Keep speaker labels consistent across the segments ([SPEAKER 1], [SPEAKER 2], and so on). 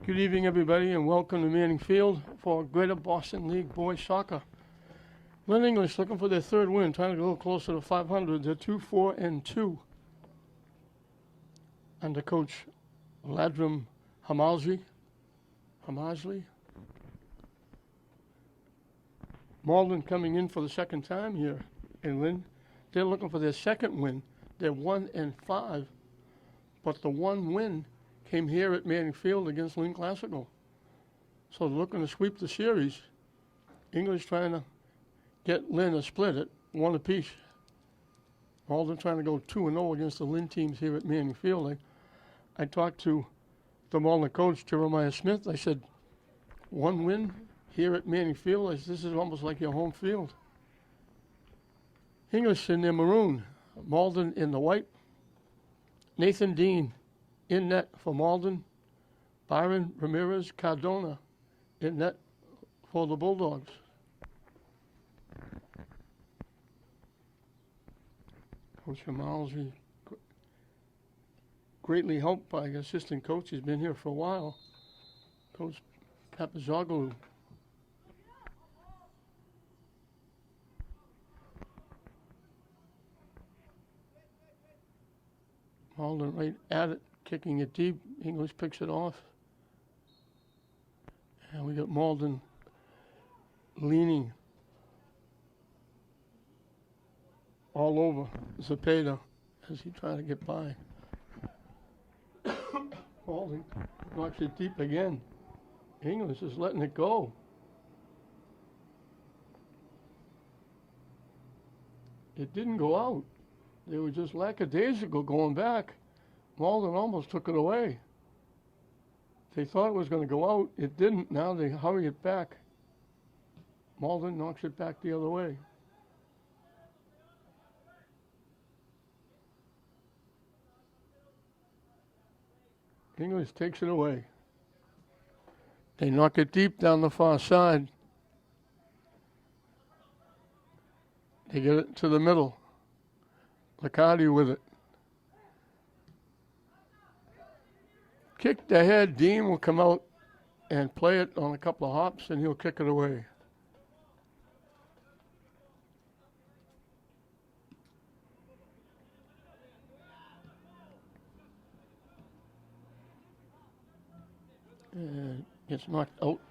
[SPEAKER 1] Good evening, everybody, and welcome to Manning Field for Greater Boston League Boys Soccer. Lynn English looking for their third win, trying to get a little closer to 500. They're 2-4-2. Under Coach Ladram Hamazli. Malden coming in for the second time here in Lynn. They're looking for their second win. They're 1-5, but the one win came here at Manning Field against Lynn Classical. So they're looking to sweep the series. English trying to get Lynn a split at one apiece. Malden trying to go 2-0 against the Lynn teams here at Manning Field. I talked to the Malden coach, Jeremiah Smith. I said, one win here at Manning Field, this is almost like your home field. English in their maroon, Malden in the white. Nathan Dean in net for Malden. Byron Ramirez Cardona in net for the Bulldogs. Coach Hamalzi, greatly helped by assistant coach. He's been here for a while. Coach Papazoglu. Malden right at it, kicking it deep. English picks it off. And we got Malden leaning all over Zepeda as he tried to get by. Malden knocks it deep again. English is letting it go. It didn't go out. They were just lackadaisical going back. Malden almost took it away. They thought it was going to go out. It didn't. Now they hurry it back. Malden knocks it back the other way. English takes it away. They knock it deep down the far side. They get it to the middle. Licardi with it. Kicked ahead. Dean will come out and play it on a couple of hops, and he'll kick it away. And gets knocked out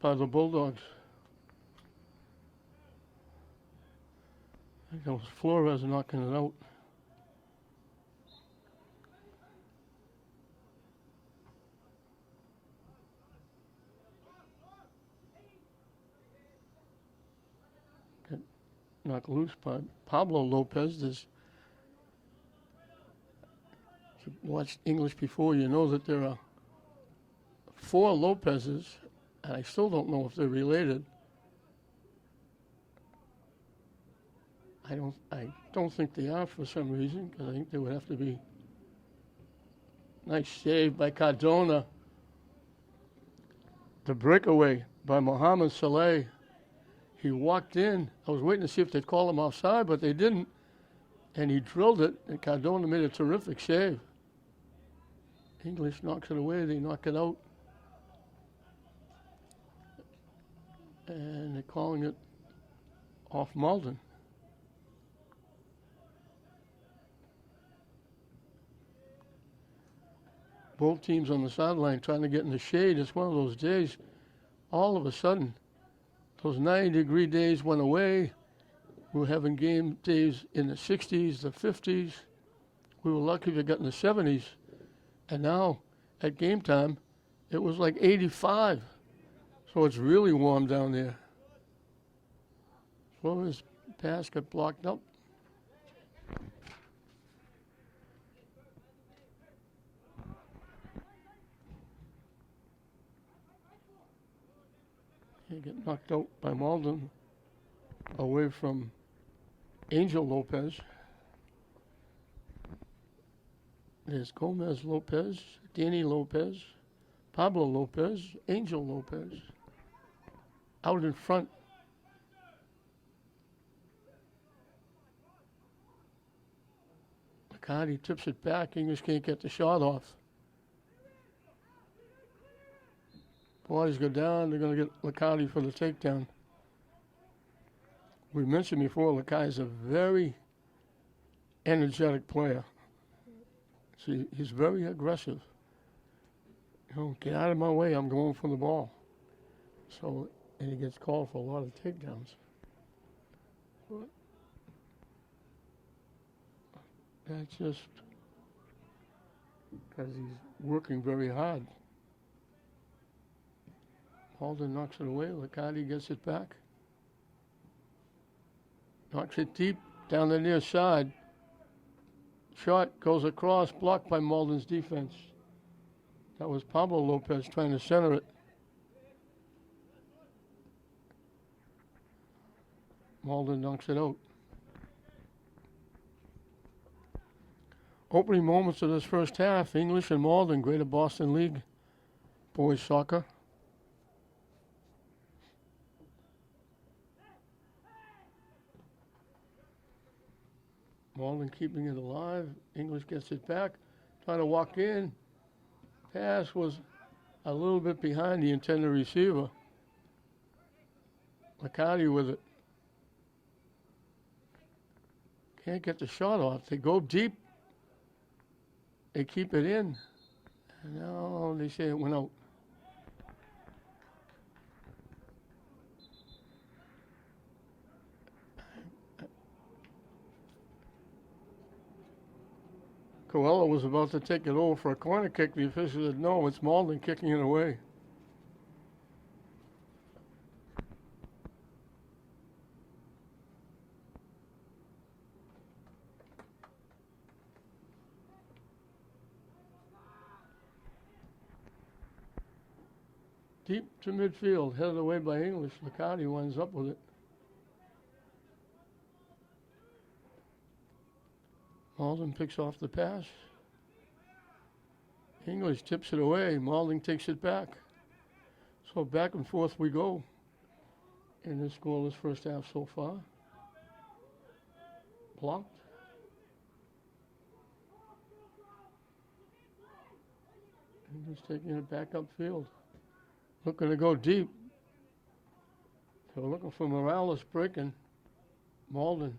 [SPEAKER 1] by the Bulldogs. I think it was Flores knocking it out. Got knocked loose by Pablo Lopez. If you watched English before, you know that there are 4 Lopez's, and I still don't know if they're related. I don't think they are for some reason, because I think they would have to be. Nice save by Cardona. The breakaway by Mohamed Saleh. He walked in. I was waiting to see if they'd call him offside, but they didn't. And he drilled it, and Cardona made a terrific save. English knocks it away. They knock it out. And they're calling it off Malden. Both teams on the sideline trying to get in the shade. It's one of those days, all of a sudden, those 90-degree days went away. We were having game days in the 60s, the 50s. We were lucky if it got in the 70s. And now, at game time, it was like 85. So it's really warm down there. Flores' pass got blocked up. He got knocked out by Malden away from Angel Lopez. There's Gomez Lopez, Danny Lopez, Pablo Lopez, Angel Lopez. Out in front. McCarty tips it back. English can't get the shot off. Bodies go down. They're going to get Liccardi for the takedown. We mentioned before, Liccardi is a very energetic player. See, he's very aggressive. You know, get out of my way. I'm going for the ball. So, and he gets called for a lot of takedowns. But that's just because he's working very hard. Malden knocks it away. Liccardi gets it back. Knocks it deep down the near side. Shot goes across, blocked by Malden's defense. That was Pablo Lopez trying to center it. Malden knocks it out. Opening moments of this first half, English and Malden, Greater Boston League boys soccer. Malden keeping it alive. English gets it back. Trying to walk in. Pass was a little bit behind the intended receiver. Liccardi with it. Can't get the shot off. They go deep. They keep it in. And now they say it went out. Coelho was about to take it over for a corner kick. The official said, no, it's Malden kicking it away. Deep to midfield, headed away by English. Liccardi winds up with it. Malden picks off the pass. English tips it away. Malden takes it back. So back and forth we go in this scoreless first half so far. Blocked. English taking it back upfield. Looking to go deep. They were looking for Morales breaking. Malden.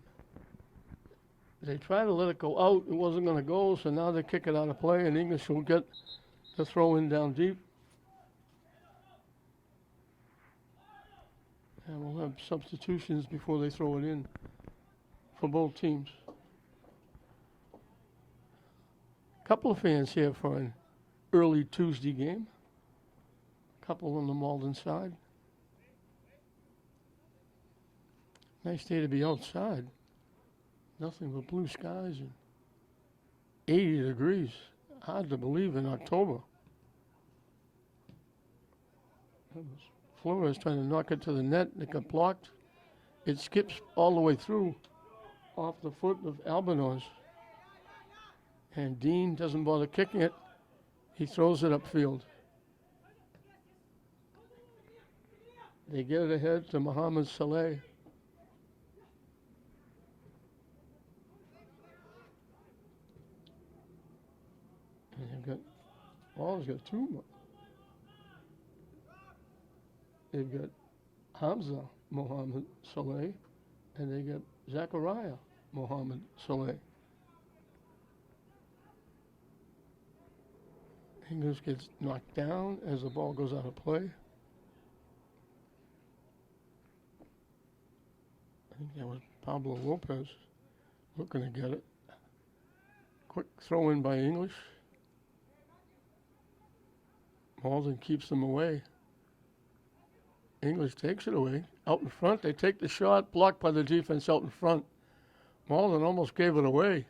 [SPEAKER 1] They tried to let it go out. It wasn't going to go, so now they kick it out of play, and English will get the throw in down deep. And we'll have substitutions before they throw it in for both teams. Couple of fans here for an early Tuesday game. Couple on the Malden side. Nice day to be outside. Nothing but blue skies and 80 degrees. Hard to believe in October. Flores trying to knock it to the net. It got blocked. It skips all the way through off the foot of Albanos. And Dean doesn't bother kicking it. He throws it upfield. They get it ahead to Mohamed Saleh. And they've got, Ball's got two more. They've got Hamza Mohamed Saleh, and they got Zachariah Mohamed Saleh. English gets knocked down as the ball goes out of play. I think that was Pablo Lopez looking to get it. Quick throw in by English. Malden keeps them away. English takes it away. Out in front, they take the shot, blocked by the defense out in front. Malden almost gave it away.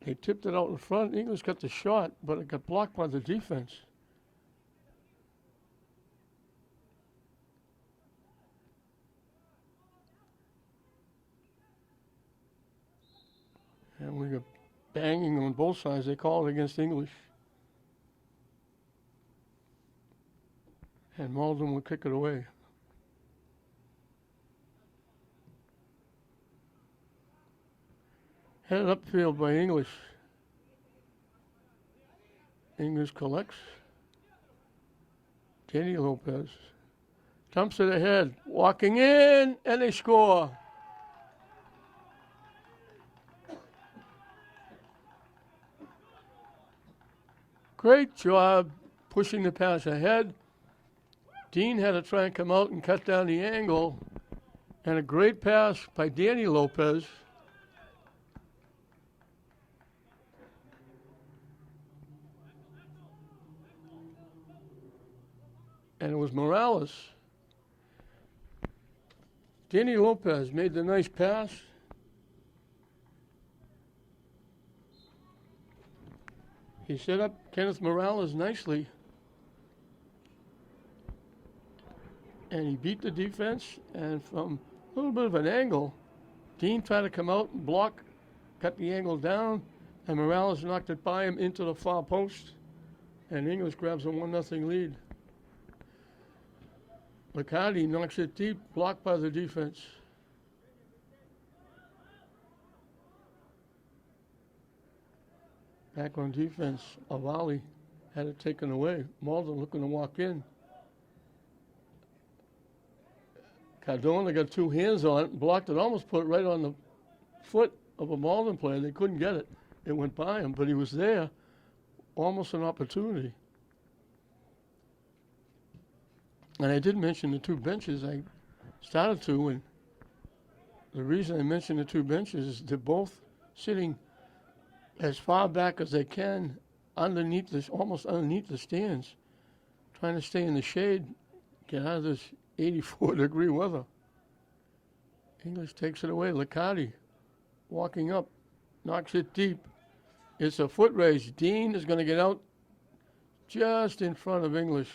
[SPEAKER 1] They tipped it out in front. English got the shot, but it got blocked by the defense. And we got banging on both sides. They call it against English. And Malden will kick it away. Headed upfield by English. English collects. Danny Lopez jumps it ahead, walking in, and they score. Great job pushing the pass ahead. Dean had to try and come out and cut down the angle. And a great pass by Danny Lopez. And it was Morales. Danny Lopez made the nice pass. He set up Kenneth Morales nicely. And he beat the defense, and from a little bit of an angle, Dean tried to come out and block, cut the angle down, and Morales knocked it by him into the far post, and English grabs a 1-0 lead. McCarty knocks it deep, blocked by the defense. Back on defense, Avali had it taken away. Malden looking to walk in. Cardona got two hands on it and blocked it, almost put it right on the foot of a Malden player. They couldn't get it. It went by him, but he was there. Almost an opportunity. And I did mention the two benches. I started to, and the reason I mentioned the two benches is they're both sitting as far back as they can underneath this, almost underneath the stands, trying to stay in the shade, get out of this 84-degree weather. English takes it away. Liccardi walking up, knocks it deep. It's a foot race. Dean is going to get out just in front of English.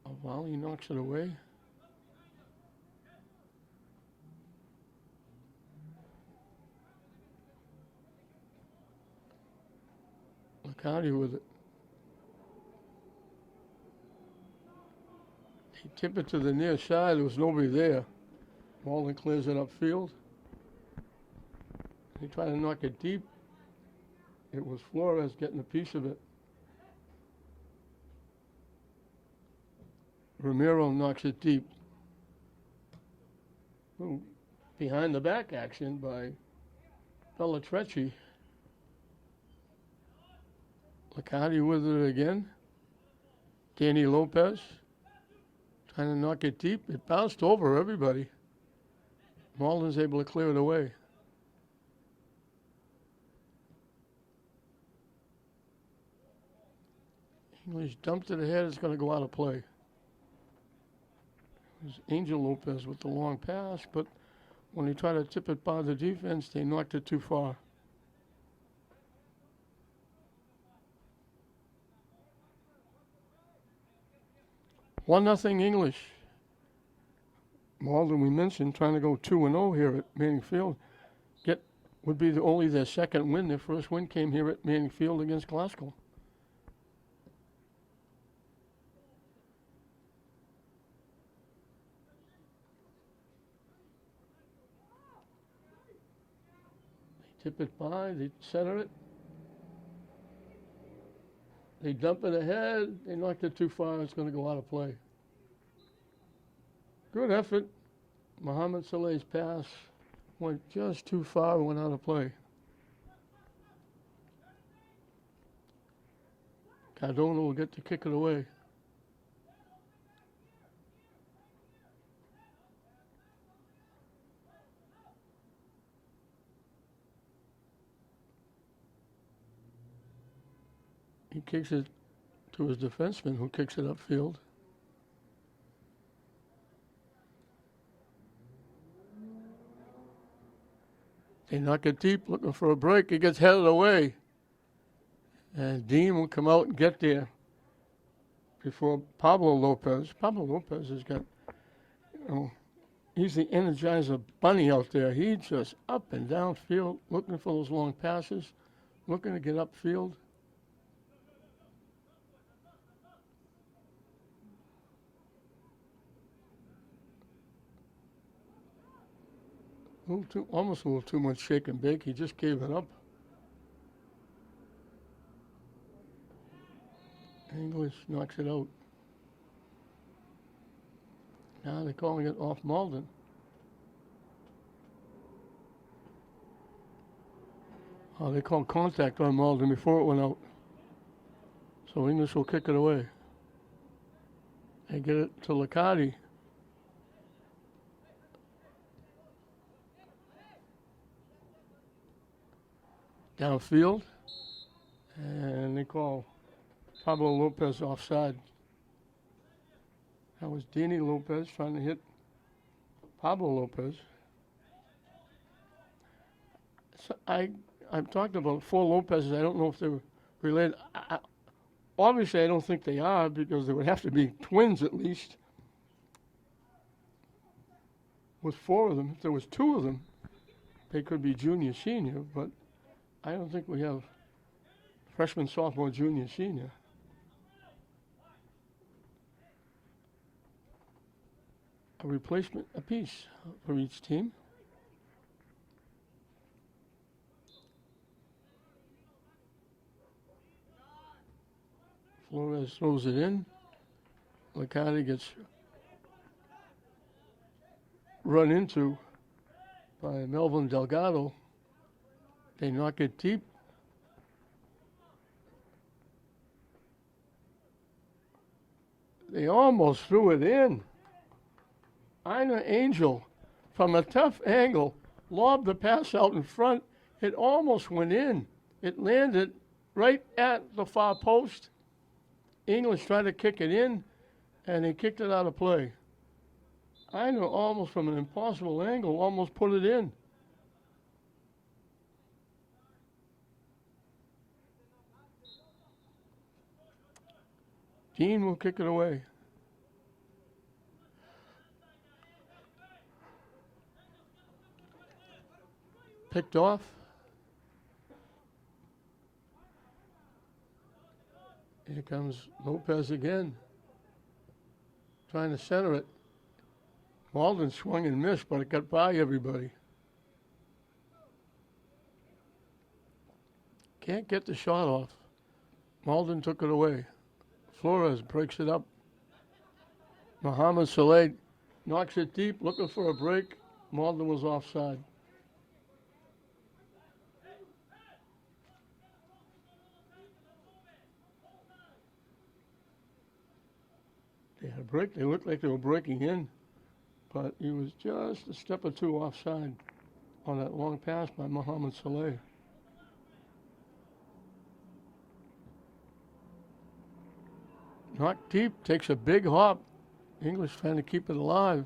[SPEAKER 1] Avali knocks it away. Liccardi with it. He tipped it to the near side. There was nobody there. Malden clears it upfield. He tried to knock it deep. It was Flores getting a piece of it. Romero knocks it deep. Ooh, behind the back action by Bellatrecci. Liccardi with it again. Danny Lopez trying to knock it deep. It bounced over everybody. Malden's able to clear it away. English dumped it ahead. It's going to go out of play. It was Angel Lopez with the long pass, but when he tried to tip it by the defense, they knocked it too far. One nothing English. Malden, we mentioned, trying to go 2-0 here at Manning Field. Would be only their second win. Their first win came here at Manning Field against Glasgow. They tip it by, they center it. They dump it ahead. They knocked it too far. It's going to go out of play. Good effort. Mohamed Saleh's pass went just too far and went out of play. Cardona will get to kick it away. He kicks it to his defenseman, who kicks it upfield. They knock it deep, looking for a break. He gets headed away. And Dean will come out and get there before Pablo Lopez. Pablo Lopez has got, he's the Energizer bunny out there. He's just up and down field, looking for those long passes, looking to get upfield. Almost a little too much shake and bake. He just gave it up. English knocks it out. Now they're calling it off Malden. Oh, they called contact on Malden before it went out. So English will kick it away. They get it to Liccardi. Downfield. And they call Pablo Lopez offside. That was Danny Lopez trying to hit Pablo Lopez. So I've talked about 4 Lopez's. I don't know if they were related. Obviously, I don't think they are because there would have to be twins at least. With 4 of them, if there was 2 of them, they could be junior, senior, but I don't think we have freshman, sophomore, junior, senior. A replacement apiece for each team. Flores throws it in. Liccardi gets run into by Melvin Delgado. They knock it deep. They almost threw it in. Ina Angel, from a tough angle, lobbed the pass out in front. It almost went in. It landed right at the far post. English tried to kick it in, and they kicked it out of play. Ina almost from an impossible angle, almost put it in. Dean will kick it away. Picked off. Here comes Lopez again, trying to center it. Malden swung and missed, but it got by everybody. Can't get the shot off. Malden took it away. Flores breaks it up. Muhammad Saleh knocks it deep, looking for a break. Malden was offside. They had a break. They looked like they were breaking in, but he was just a step or 2 offside on that long pass by Muhammad Saleh. Knocked deep, takes a big hop. English trying to keep it alive.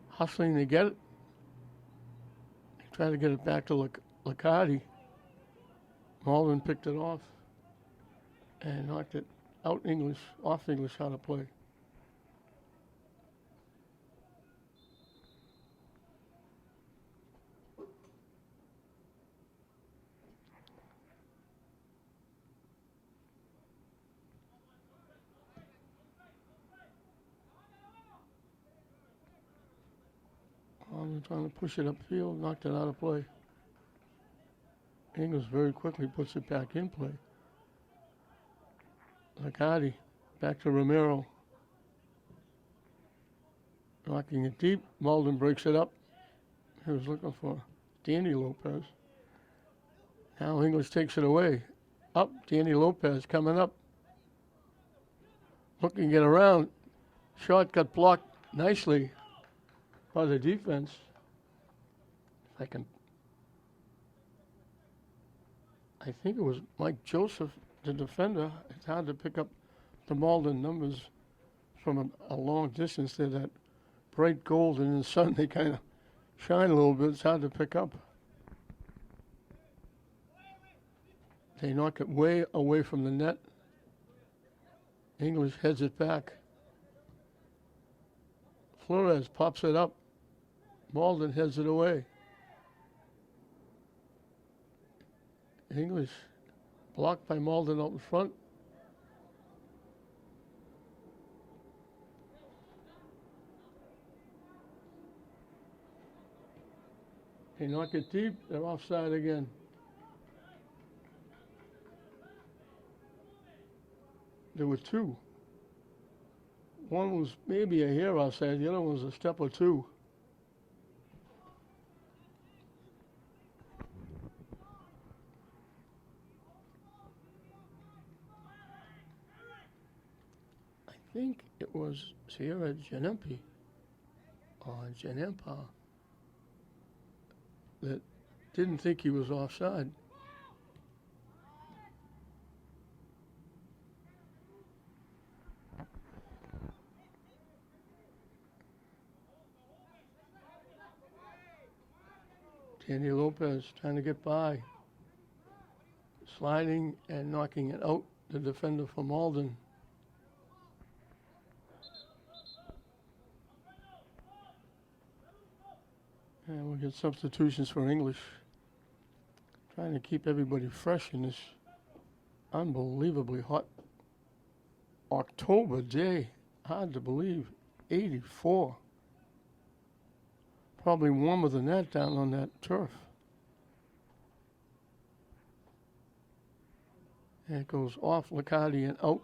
[SPEAKER 1] Hustling to get it. They try to get it back to Liccardi. Malden picked it off and knocked it out English, off English out of play. Malden trying to push it upfield, knocked it out of play. English very quickly puts it back in play. Liccardi, back to Romero. Knocking it deep. Malden breaks it up. He was looking for Danny Lopez. Now English takes it away. Up, Danny Lopez coming up. Looking to get around. Shot got blocked nicely by the defense. I think it was Mike Joseph, the defender. It's hard to pick up the Malden numbers from a long distance. They're that bright gold, and in the sun they kind of shine a little bit. It's hard to pick up. They knock it way away from the net. English heads it back. Flores pops it up. Malden heads it away. English blocked by Malden out in front. They knock it deep. They're offside again. There were two. One was maybe a hair outside. The other one was a step or two. I think it was Sierra Janempi or Janempa that didn't think he was offside. Danny Lopez trying to get by, sliding and knocking it out, the defender from Malden. And we'll get substitutions for English. Trying to keep everybody fresh in this unbelievably hot October day. Hard to believe, 84. Probably warmer than that down on that turf. And it goes off Liccardi and out.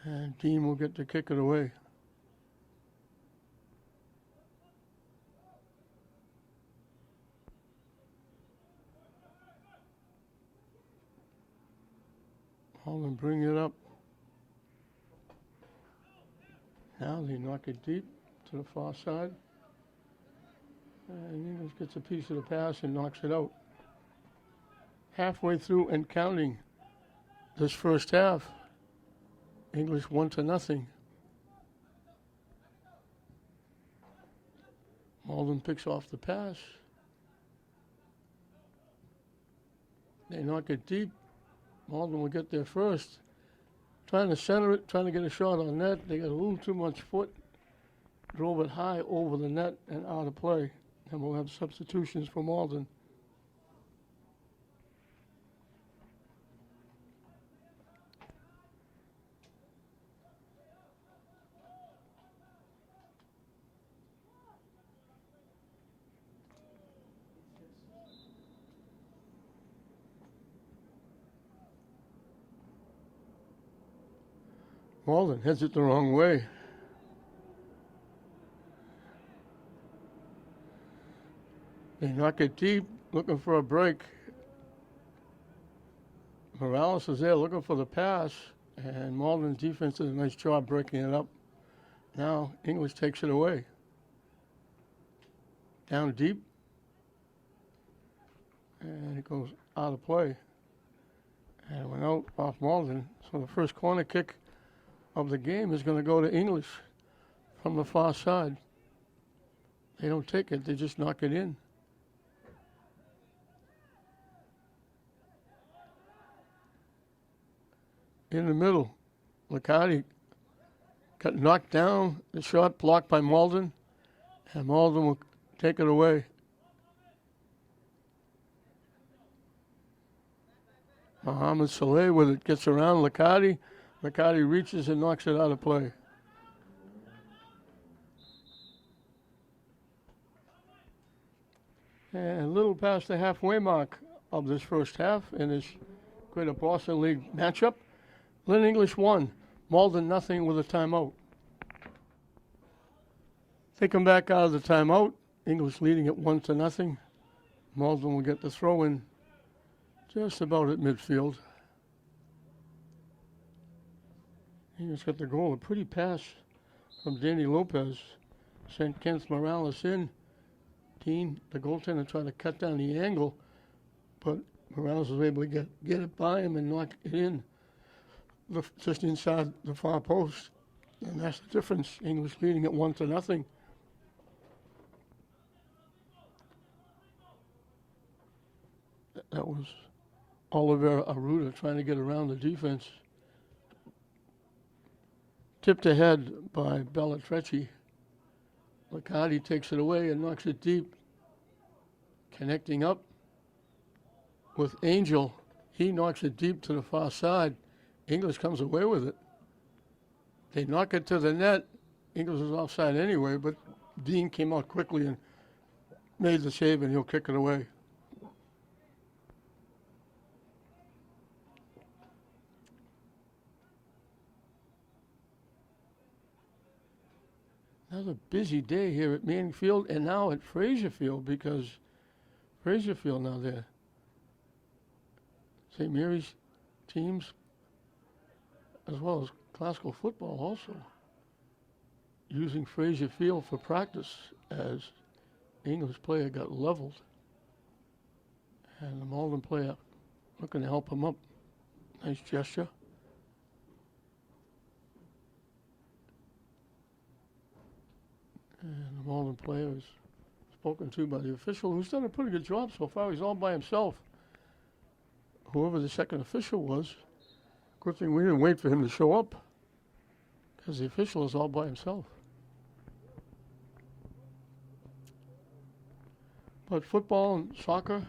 [SPEAKER 1] And Dean will get to kick it away. Malden bring it up. Now they knock it deep to the far side. And English gets a piece of the pass and knocks it out. Halfway through and counting this first half, English 1-0. Malden picks off the pass. They knock it deep. Malden will get there first. Trying to center it, trying to get a shot on net. They got a little too much foot. Drove it high over the net and out of play. And we'll have substitutions for Malden. Malden heads it the wrong way. They knock it deep, looking for a break. Morales is there looking for the pass, and Malden's defense did a nice job breaking it up. Now English takes it away. Down deep, and it goes out of play. And it went out off Malden. So the first corner kick of the game is going to go to English from the far side. They don't take it, they just knock it in. In the middle, Liccardi got knocked down, the shot blocked by Malden, and Malden will take it away. Mohamed Saleh with it, gets around Liccardi. Liccardi reaches and knocks it out of play. And a little past the halfway mark of this first half in this Greater Boston League matchup. Lynn English 1, Malden 0 with a timeout. They come back out of the timeout. English leading at 1-0. Malden will get the throw in just about at midfield. English got the goal, a pretty pass from Danny Lopez. Sent Kenneth Morales in. Dean, the goaltender, tried to cut down the angle, but Morales was able to get it by him and knock it in just inside the far post. And that's the difference. English leading at 1-0. That was Oliver Aruda trying to get around the defense. Tipped ahead by Bellatrecci. Liccardi takes it away and knocks it deep. Connecting up with Angel. He knocks it deep to the far side. English comes away with it. They knock it to the net. English was offside anyway, but Dean came out quickly and made the save, and he'll kick it away. Another busy day here at Manning Field and now at Frazier Field, because Frazier Field now there. St. Mary's teams, as well as classical football also, using Frazier Field for practice as English player got leveled. And the Malden player looking to help him up. Nice gesture. And the Malden player is spoken to by the official, who's done a pretty good job so far. He's all by himself. Whoever the second official was, good thing we didn't wait for him to show up, because the official is all by himself. But football and soccer,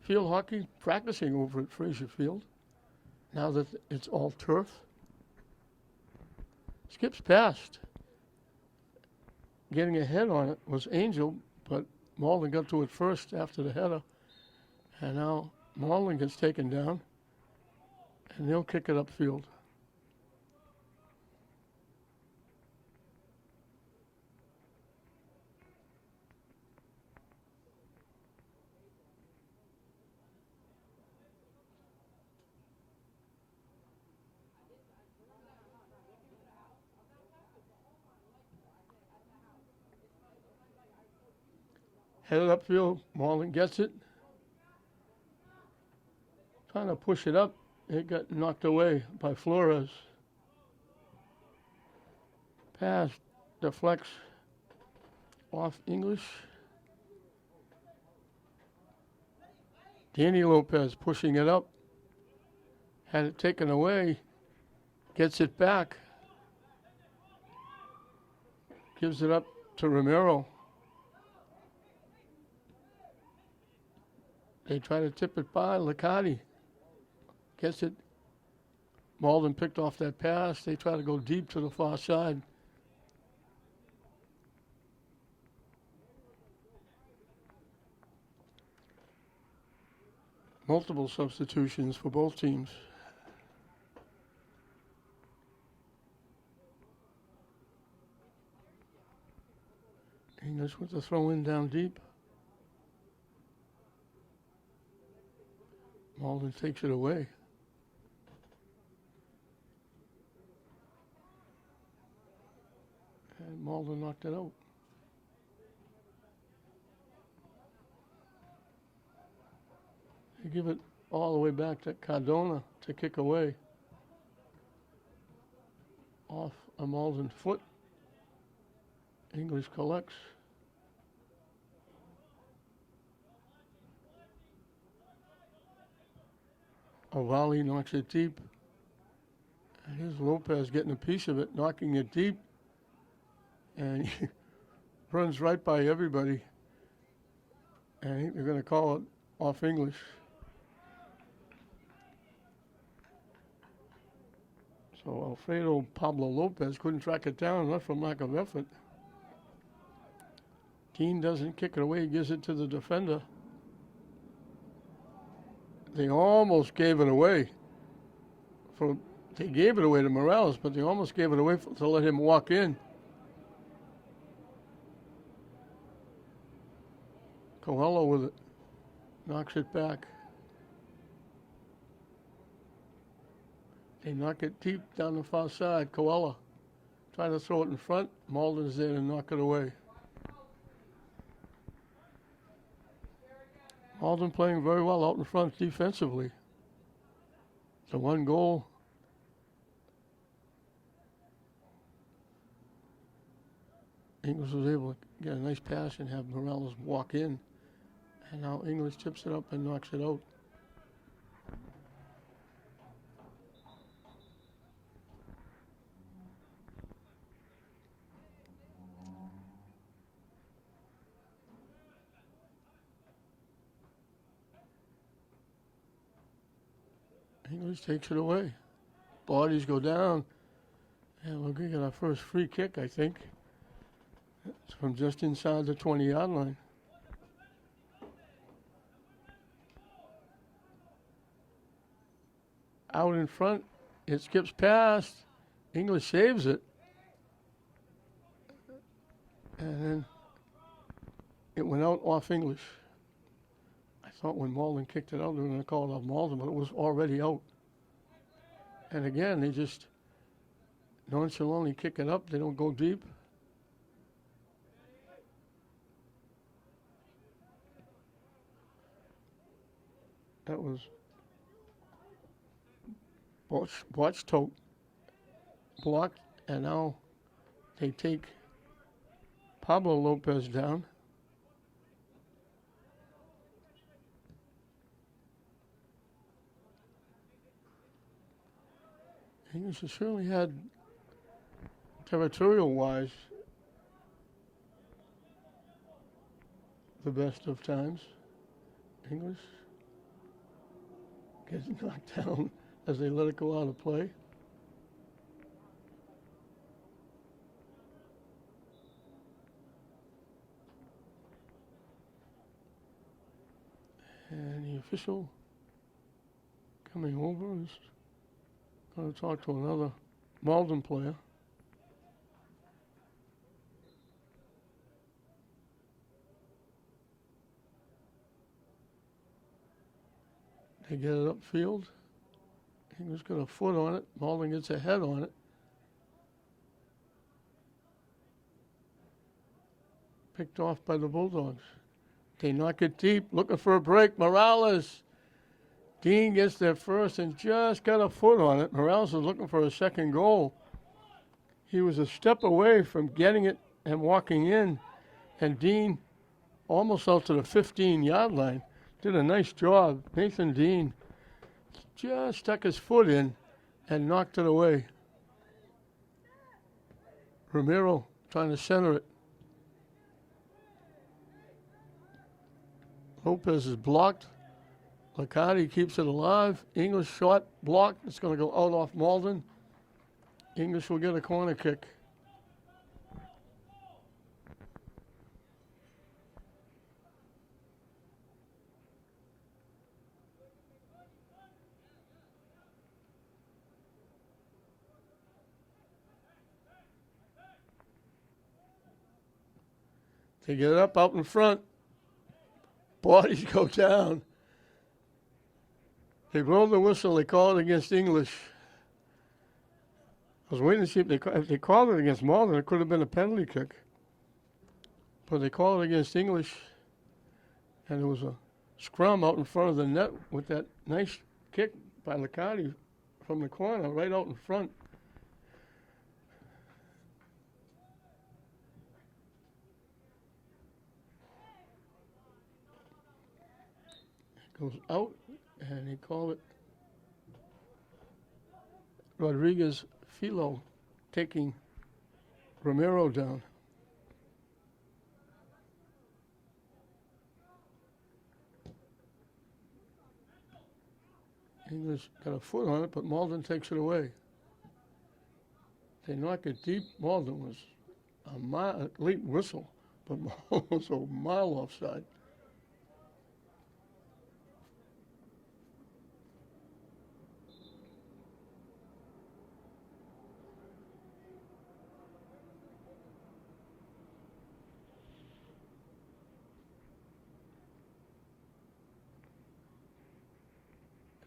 [SPEAKER 1] field hockey, practicing over at Frazier Field, now that it's all turf. Skips past. Getting ahead on it was Angel, but Malden got to it first after the header. And now Malden gets taken down, and they'll kick it upfield. Headed upfield, Malden gets it. Trying to push it up, it got knocked away by Flores. Pass deflects off English. Danny Lopez pushing it up. Had it taken away, gets it back. Gives it up to Romero. They try to tip it by Liccardi. Gets it. Malden picked off that pass. They try to go deep to the far side. Multiple substitutions for both teams. English with the throw in down deep. Malden takes it away. And Malden knocked it out. They give it all the way back to Cardona to kick away. Off a Malden foot. English collects. Ovalle knocks it deep. And here's Lopez getting a piece of it, knocking it deep. And he runs right by everybody. And I think they're going to call it off English. So Alfredo Pablo Lopez couldn't track it down, not from lack of effort. Keane doesn't kick it away, he gives it to the defender. They almost gave it away. They gave it away to Morales, but they almost gave it away to let him walk in. Coelho with it. Knocks it back. They knock it deep down the far side. Coelho trying to throw it in front. Malden's there to knock it away. Malden playing very well out in front defensively. The one goal. English was able to get a nice pass and have Morales walk in. And now English tips it up and knocks it out. English takes it away. Bodies go down. And we're going to get our first free kick, I think. It's from just inside the 20-yard line. out in front. It skips past. English saves it. And then it went out off English. I thought when Malden kicked it out, they were going to call it off Malden, but it was already out. And again, they just nonchalantly kick it up. They don't go deep. That was Botch Tote blocked, and now they take Pablo Lopez down. English has certainly had, territorial-wise, the best of times. English gets knocked down as they let it go out of play. And the official coming over is going to talk to another Malden player. They get it upfield. English got a foot on it. Malden gets a head on it. Picked off by the Bulldogs. They knock it deep, looking for a break. Morales. Dean gets there first and just got a foot on it. Morales is looking for a second goal. He was a step away from getting it and walking in, and Dean almost out to the 15-yard line. Did a nice job. Nathan Dean just stuck his foot in and knocked it away. Romero trying to center it. Lopez is blocked. Licardi keeps it alive. English shot blocked. It's going to go out off Malden. English will get a corner kick. They get it up out in front. Bodies go down. They blow the whistle. They call it against English. I was waiting to see if they called it against Malden. It could have been a penalty kick. But they called it against English. And it was a scrum out in front of the net with that nice kick by Licardi from the corner right out in front. Goes out, and they call it Rodriguez Filo taking Romero down. English got a foot on it, but Malden takes it away. They knock it deep. Malden was a late whistle, but Malden was a mile offside.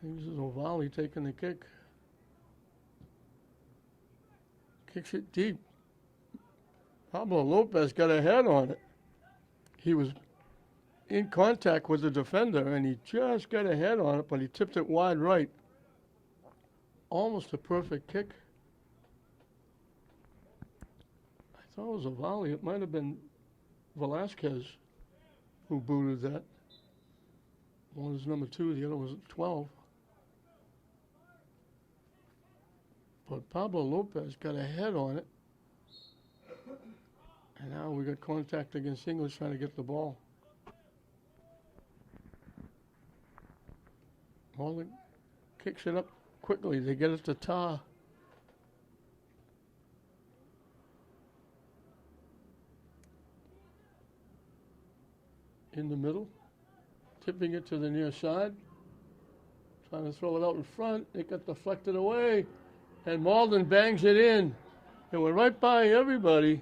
[SPEAKER 1] This is O'Valley taking the kick. Kicks it deep. Pablo Lopez got a head on it. He was in contact with the defender, and he just got a head on it, but he tipped it wide right. Almost a perfect kick. I thought it was O'Valley. It might have been Velasquez who booted that. One was number 2, the other was 12. But Pablo Lopez got a head on it. And now we got contact against English trying to get the ball. Malden kicks it up quickly. They get it to Tar. In the middle. Tipping it to the near side. Trying to throw it out in front. It got deflected away. And Malden bangs it in. It went right by everybody.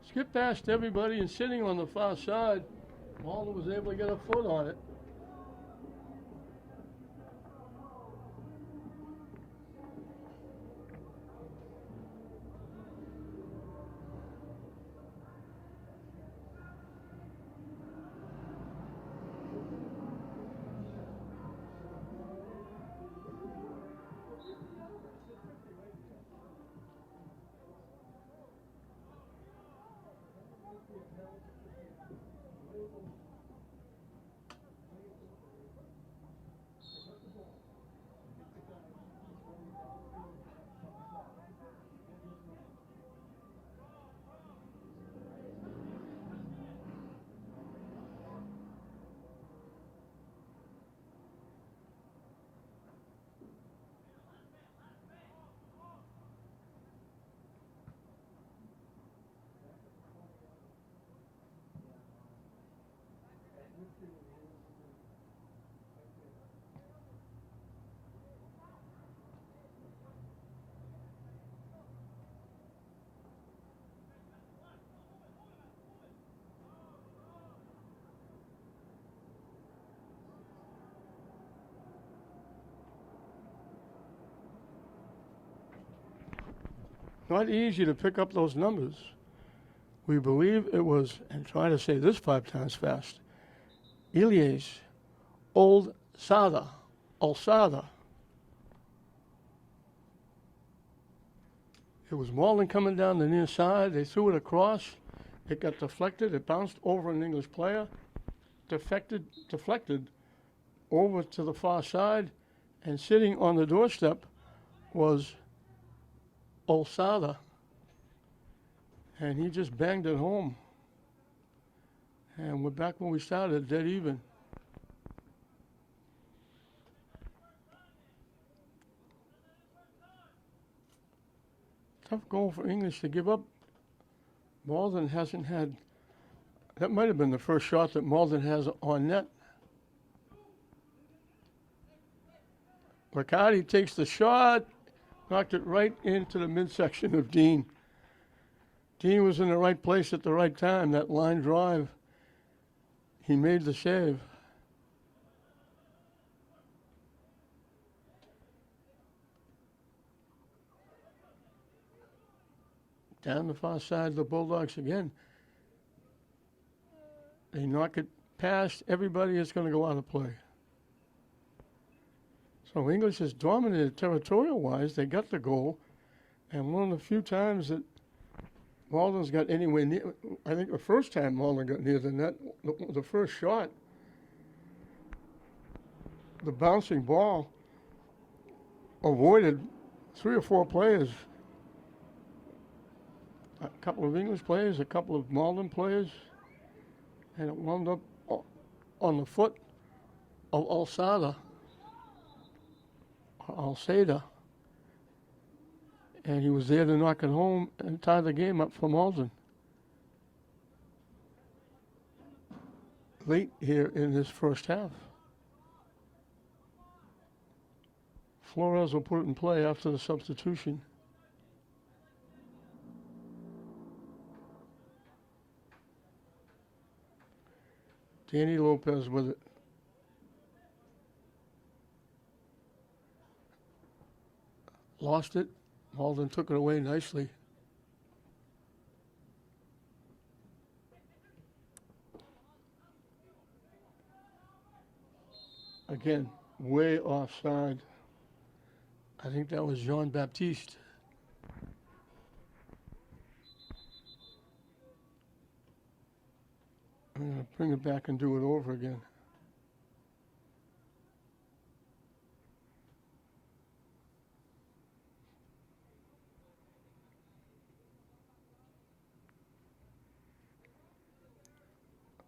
[SPEAKER 1] Skipped past everybody and sitting on the far side. Malden was able to get a foot on it. Not easy to pick up those numbers. We believe it was, and try to say this 5 times fast, LEHS, Old Sada, Alsada. It was Malden coming down the near side. They threw it across. It got deflected. It bounced over an English player, deflected over to the far side, and sitting on the doorstep was Alsada. And he just banged it home. And we're back when we started, dead even. Tough goal for English to give up. Malden hasn't had, that might have been the first shot that Malden has on net. Riccardi takes the shot, knocked it right into the midsection of Dean. Dean was in the right place at the right time. That line drive, he made the save. Down the far side of the Bulldogs again. They knock it past everybody. It's going to go out of play. So English has dominated territorial-wise. They got the goal. And one of the few times that Malden's got anywhere near, I think the first time Malden got near the net, the first shot, the bouncing ball avoided 3 or 4 players. A couple of English players, a couple of Malden players, and it wound up on the foot of Alsada, and he was there to knock it home and tie the game up for Malden. Late here in this first half. Flores will put it in play after the substitution. Danny Lopez with it. Lost it. Malden took it away nicely. Again, way offside. I think that was Jean Baptiste. I'm going to bring it back and do it over again.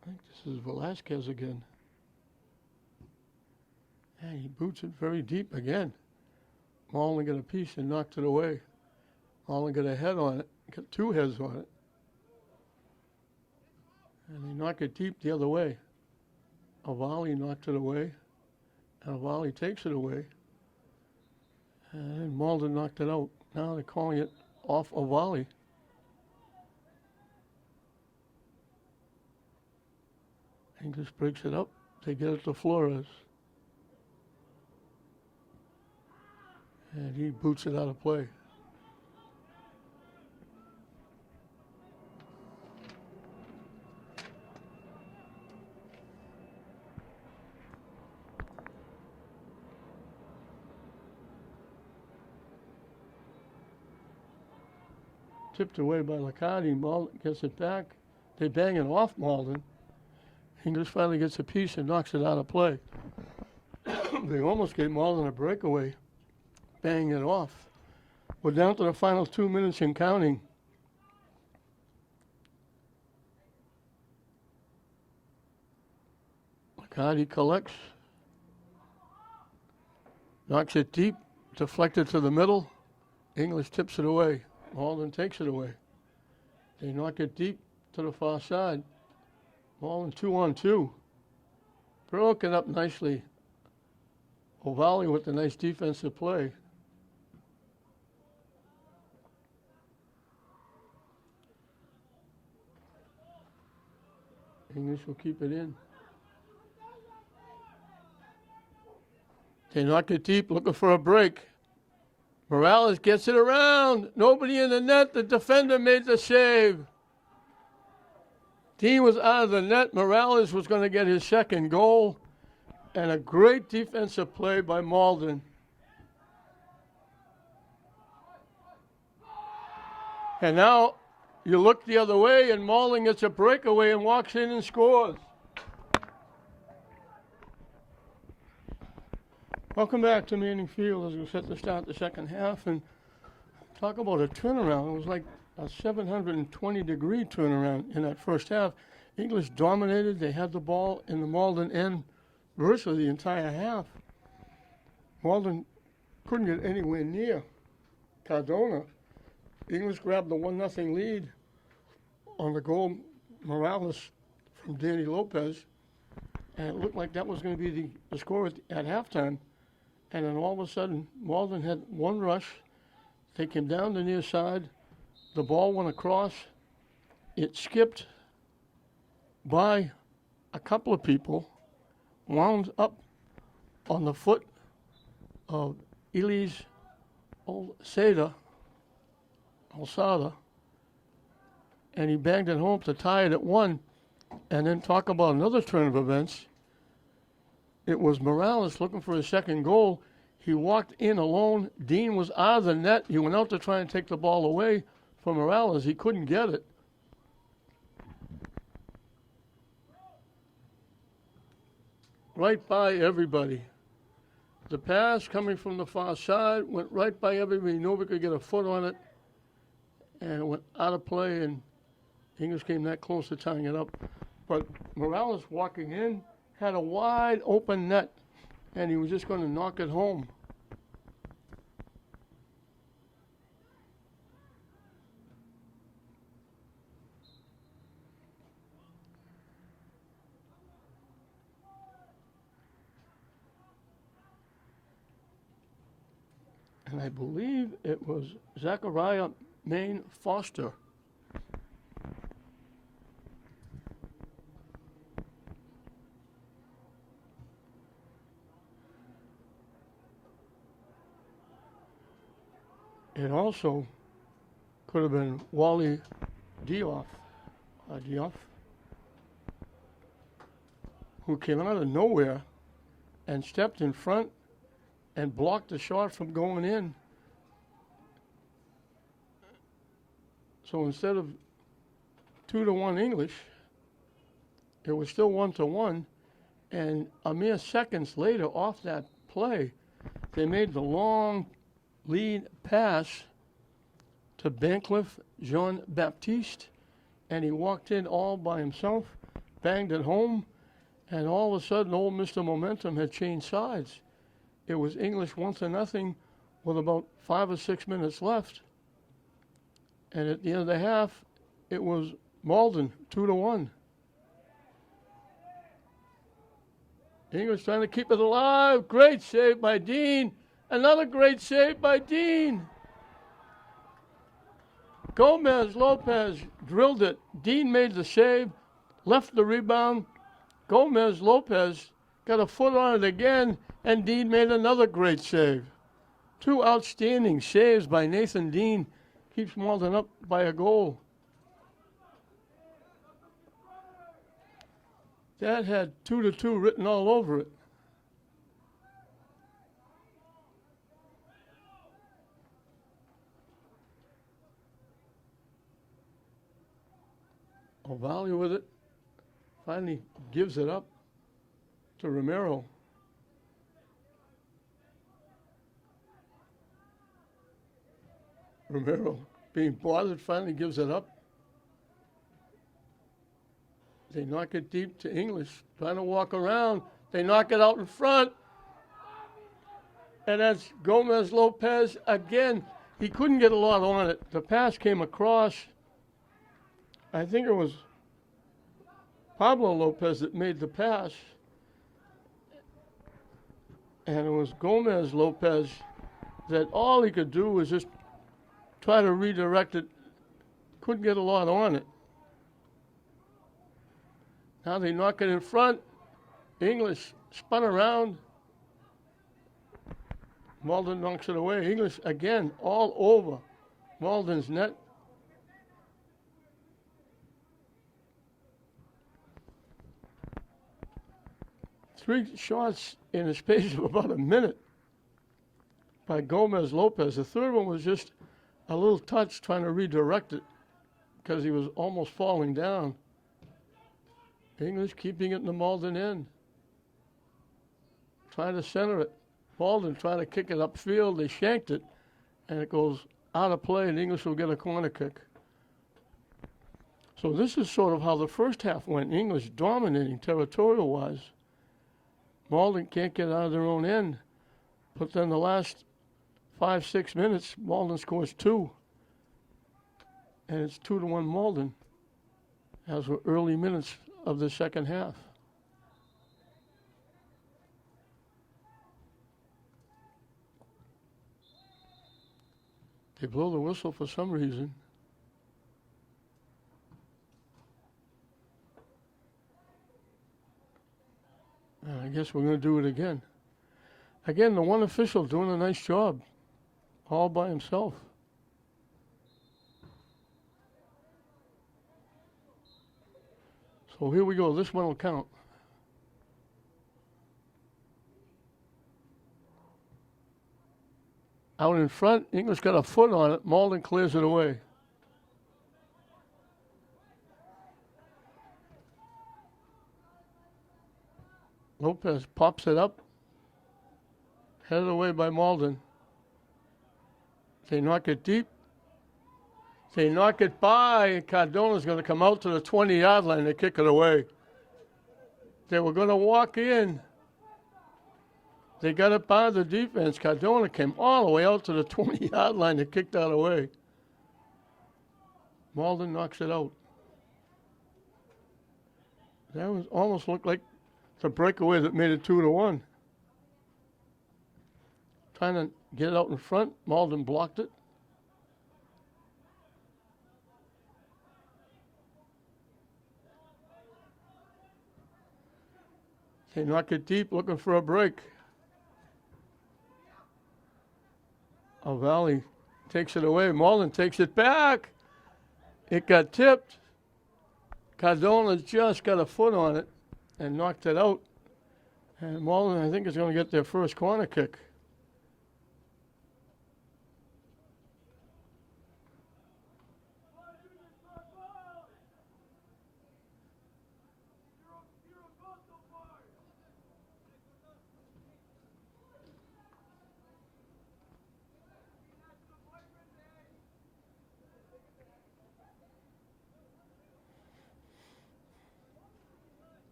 [SPEAKER 1] I think this is Velasquez again. And he boots it very deep again. Malden got a piece and knocked it away. Malden got a head on it, got 2 heads on it. And they knock it deep the other way. A volley knocked it away, and a volley takes it away. And then Malden knocked it out. Now they're calling it off a volley. English breaks it up. They get it to Flores. And he boots it out of play. Tipped away by Liccardi. Malden gets it back. They bang it off Malden. English finally gets a piece and knocks it out of play. They almost gave Malden a breakaway, banging it off. We're down to the final 2 minutes and counting. Liccardi collects, knocks it deep, deflected to the middle. English tips it away. Malden takes it away. They knock it deep to the far side. Malden 2-on-2. Broken up nicely. O'Valley with the nice defensive play. English will keep it in. They knock it deep, looking for a break. Morales gets it around. Nobody in the net. The defender made the save. Dean was out of the net. Morales was going to get his second goal. And a great defensive play by Malden. And now you look the other way, and Malden gets a breakaway and walks in and scores. Welcome back to Manning Field as we set to start the second half. And talk about a turnaround. It was like a 720-degree turnaround in that first half. English dominated. They had the ball in the Malden end virtually the entire half. Malden couldn't get anywhere near Cardona. English grabbed the 1-0 lead on the goal Morales from Danny Lopez, and it looked like that was going to be the score at halftime. And then all of a sudden, Malden had one rush. They came down the near side. The ball went across. It skipped by a couple of people, wound up on the foot of LEHS Alsada, and he banged it home to tie it at 1. And then talk about another turn of events. It was Morales looking for his second goal. He walked in alone. Dean was out of the net. He went out to try and take the ball away from Morales. He couldn't get it. Right by everybody. The pass coming from the far side went right by everybody. Nobody could get a foot on it. And it went out of play, and English came that close to tying it up. But Morales walking in had a wide open net, and he was just going to knock it home. And I believe it was Zachariah Maine Foster. It also could have been Wally Diouf, who came out of nowhere and stepped in front and blocked the shot from going in. So instead of 2-1 English, it was still 1-1. And a mere seconds later, off that play, they made the long lead pass to Bancliffe Jean-Baptiste, and he walked in all by himself, banged it home, and all of a sudden, old Mr. Momentum had changed sides. It was English 1-0 with about 5 or 6 minutes left. And at the end of the half, it was Malden 2-1. English trying to keep it alive. Great save by Dean. Another great save by Dean. Gomez Lopez drilled it. Dean made the save, left the rebound. Gomez Lopez got a foot on it again, and Dean made another great save. Two outstanding saves by Nathan Dean. Keeps Malden up by a goal. That had 2-2 written all over it. O'Valley with it. Finally gives it up to Romero. Romero, being bothered, finally gives it up. They knock it deep to English, trying to walk around. They knock it out in front. And that's Gomez Lopez again. He couldn't get a lot on it. The pass came across. I think it was Pablo Lopez that made the pass. And it was Gomez Lopez that all he could do was just try to redirect it. Couldn't get a lot on it. Now they knock it in front. English spun around. Malden knocks it away. English again all over Malden's net. Three shots in a space of about a minute by Gomez Lopez. The third one was just a little touch trying to redirect it because he was almost falling down. English keeping it in the Malden end. Trying to center it. Malden trying to kick it upfield. They shanked it, and it goes out of play, and English will get a corner kick. So this is sort of how the first half went. English dominating territorial-wise. Malden can't get out of their own end. But then the last 5-6 minutes, Malden scores 2. And it's 2-1 Malden. As were early minutes of the second half. They blow the whistle for some reason. And I guess we're going to do it again. Again, the one official doing a nice job, all by himself. So here we go. This one will count. Out in front, English got a foot on it. Malden clears it away. Lopez pops it up. Headed away by Malden. They knock it deep. They knock it by. Cardona's going to come out to the 20-yard line to kick it away. They were going to walk in. They got it by the defense. Cardona came all the way out to the 20-yard line to kick that away. Malden knocks it out. That was almost looked like the breakaway that made it 2-1. Trying to get it out in front. Malden blocked it. They knock it deep, looking for a break. O'Valley takes it away. Malden takes it back. It got tipped. Cardona just got a foot on it and knocked it out. And Malden, I think, is going to get their first corner kick.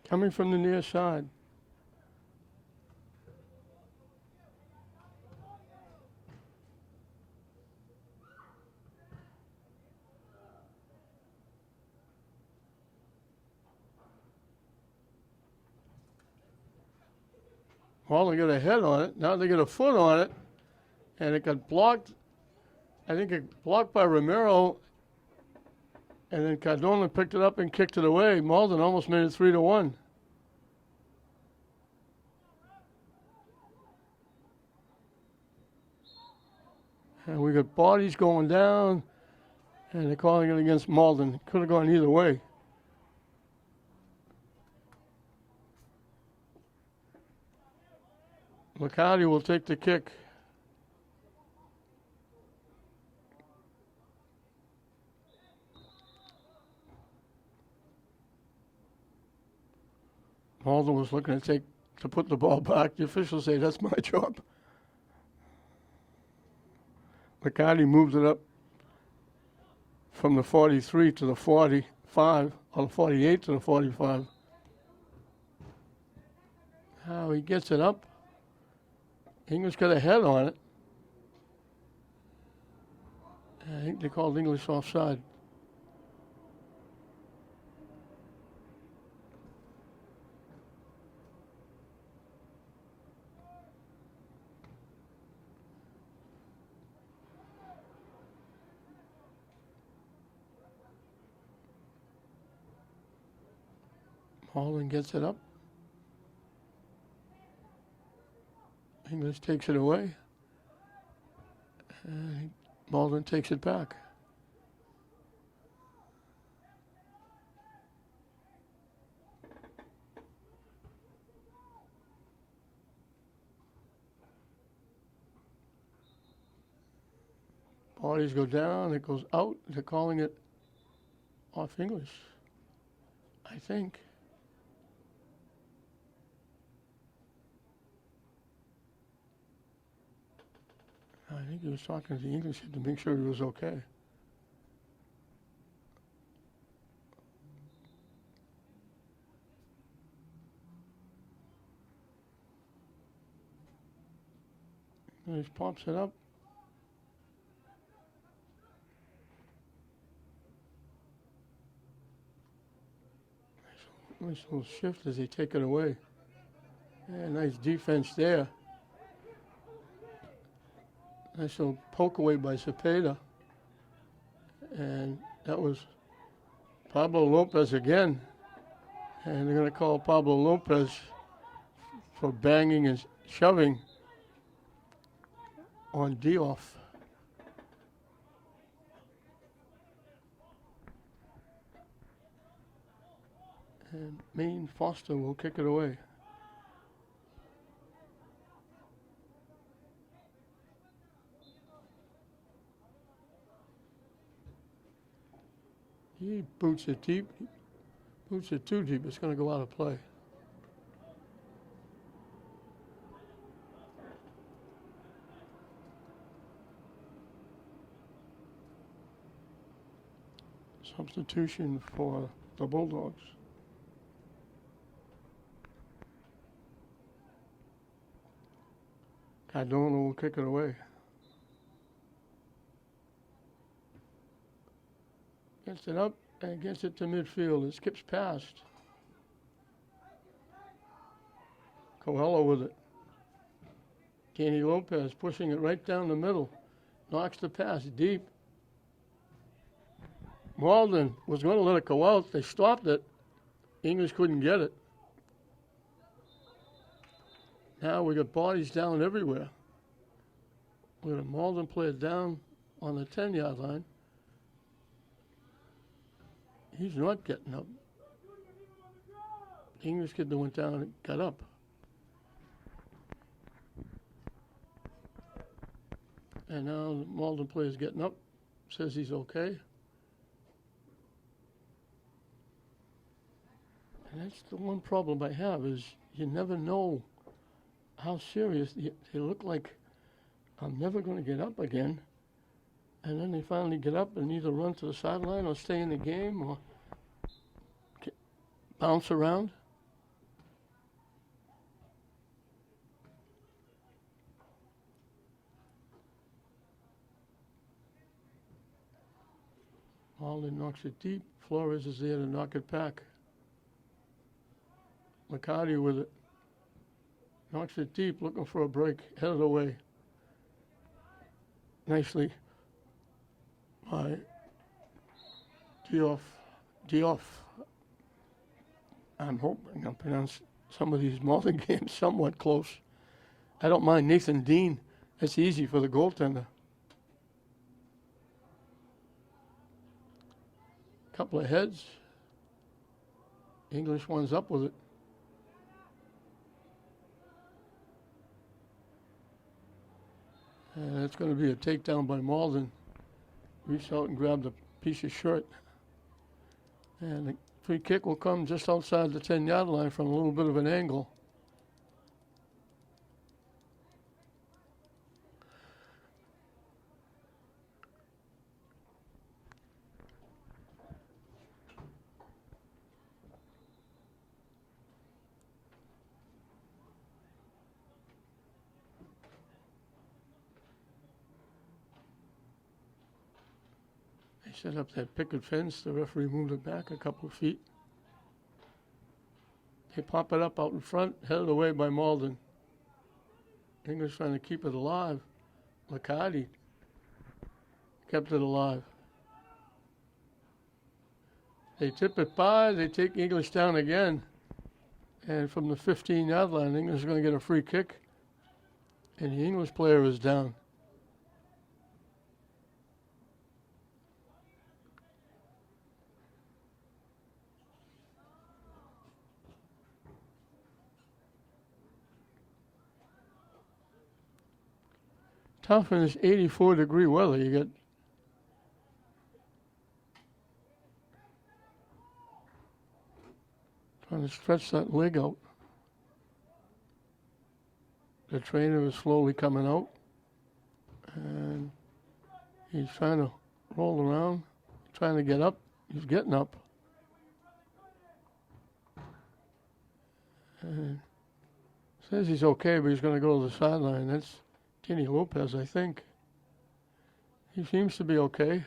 [SPEAKER 1] Coming from the near side. Malden got a head on it. Now they got a foot on it, and it got blocked. I think it blocked by Romero, and then Cardona picked it up and kicked it away. Malden almost made it 3-1. And we got bodies going down, and they're calling it against Malden. It could have gone either way. McCarty will take the kick. Malden was looking to put the ball back. The officials say, that's my job. McCarty moves it up from the 43 to the 45, or the 48 to the 45. How he gets it up. English got a head on it. I think they called English offside. Malden gets it up. English takes it away. And Malden takes it back. Bodies go down, it goes out. They're calling it off English, I think. I think he was talking to the English kid to make sure he was okay. English pops it up. Nice little shift as they take it away. Yeah, nice defense there. Nice little poke away by Cepeda. And that was Pablo Lopez again. And they're going to call Pablo Lopez for banging and shoving on Dioff. And Maine Foster will kick it away. He boots it deep. Boots it too deep. It's going to go out of play. Substitution for the Bulldogs. Cardona will kick it away. Gets it up and gets it to midfield. It skips past. Coelho with it. Danny Lopez pushing it right down the middle. Knocks the pass deep. Malden was going to let it go out. They stopped it. English couldn't get it. Now we got bodies down everywhere. We got a Malden player down on the 10-yard line. He's not getting up. The English kid that went down and got up. And now the Malden player's getting up. Says he's okay. And that's the one problem I have is you never know how serious they look like I'm never going to get up again. And then they finally get up and either run to the sideline or stay in the game or bounce around. Malden knocks it deep. Flores is there to knock it back. McCarty with it. Knocks it deep, looking for a break, headed away. Nicely by Dioff. I'm hoping I'll pronounce some of these Malden games somewhat close. I don't mind Nathan Dean. That's easy for the goaltender. Couple of heads. English one's up with it. And it's going to be a takedown by Malden. Reached out and grabbed a piece of shirt. And the free kick will come just outside the 10-yard line from a little bit of an angle. Set up that picket fence. The referee moved it back a couple of feet. They pop it up out in front, headed away by Malden. English trying to keep it alive. Licardi kept it alive. They tip it by. They take English down again. And from the 15-yard line, English is going to get a free kick. And the English player is down. Tough in this 84-degree weather. You get trying to stretch that leg out. The trainer is slowly coming out, and he's trying to roll around, trying to get up. He's getting up. And says he's okay, but he's going to go to the sideline. That's Kenny Lopez, I think. He seems to be okay.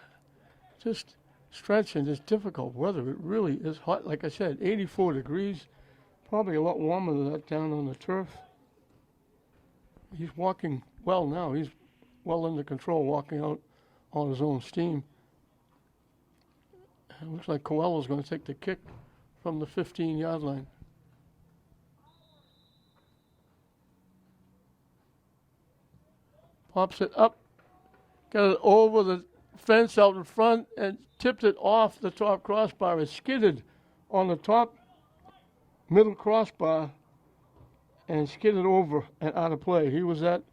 [SPEAKER 1] Just stretching, it's difficult weather. It really is hot. Like I said, 84 degrees. Probably a lot warmer than that down on the turf. He's walking well now. He's well under control, walking out on his own steam. It looks like Coelho's going to take the kick from the 15-yard line. Pops it up, got it over the fence out in front, and tipped it off the top crossbar. It skidded on the top middle crossbar and skidded over and out of play. He was at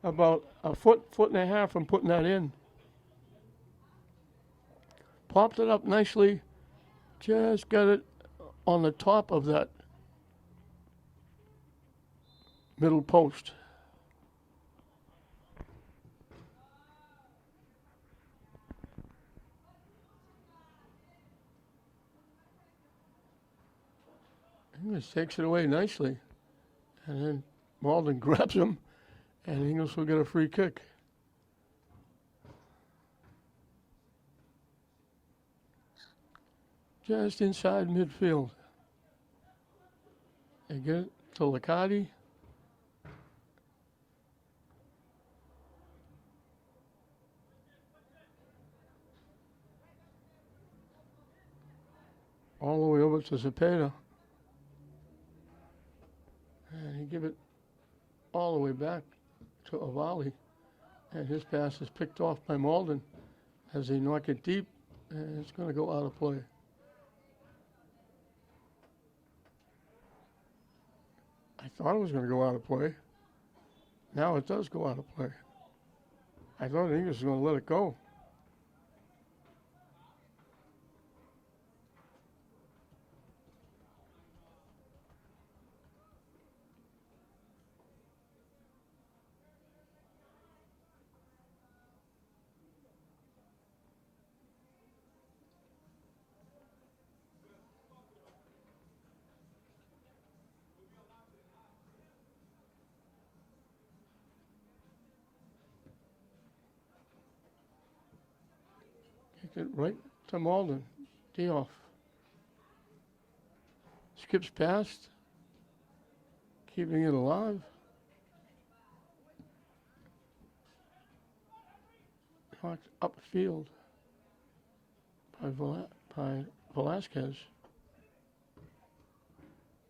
[SPEAKER 1] about a foot and a half from putting that in. Popped it up nicely, just got it on the top of that middle post. English takes it away nicely. And then Malden grabs him, and English will get a free kick. Just inside midfield. They get it to Licardi. All the way over to Zepeda. And he give it all the way back to Avali. And his pass is picked off by Malden as they knock it deep, and it's going to go out of play. I thought it was going to go out of play. Now it does go out of play. I thought English was going to let it go. Kicked it right to Malden. Dioff. Skips past. keeping it alive. Knocked upfield by Velasquez.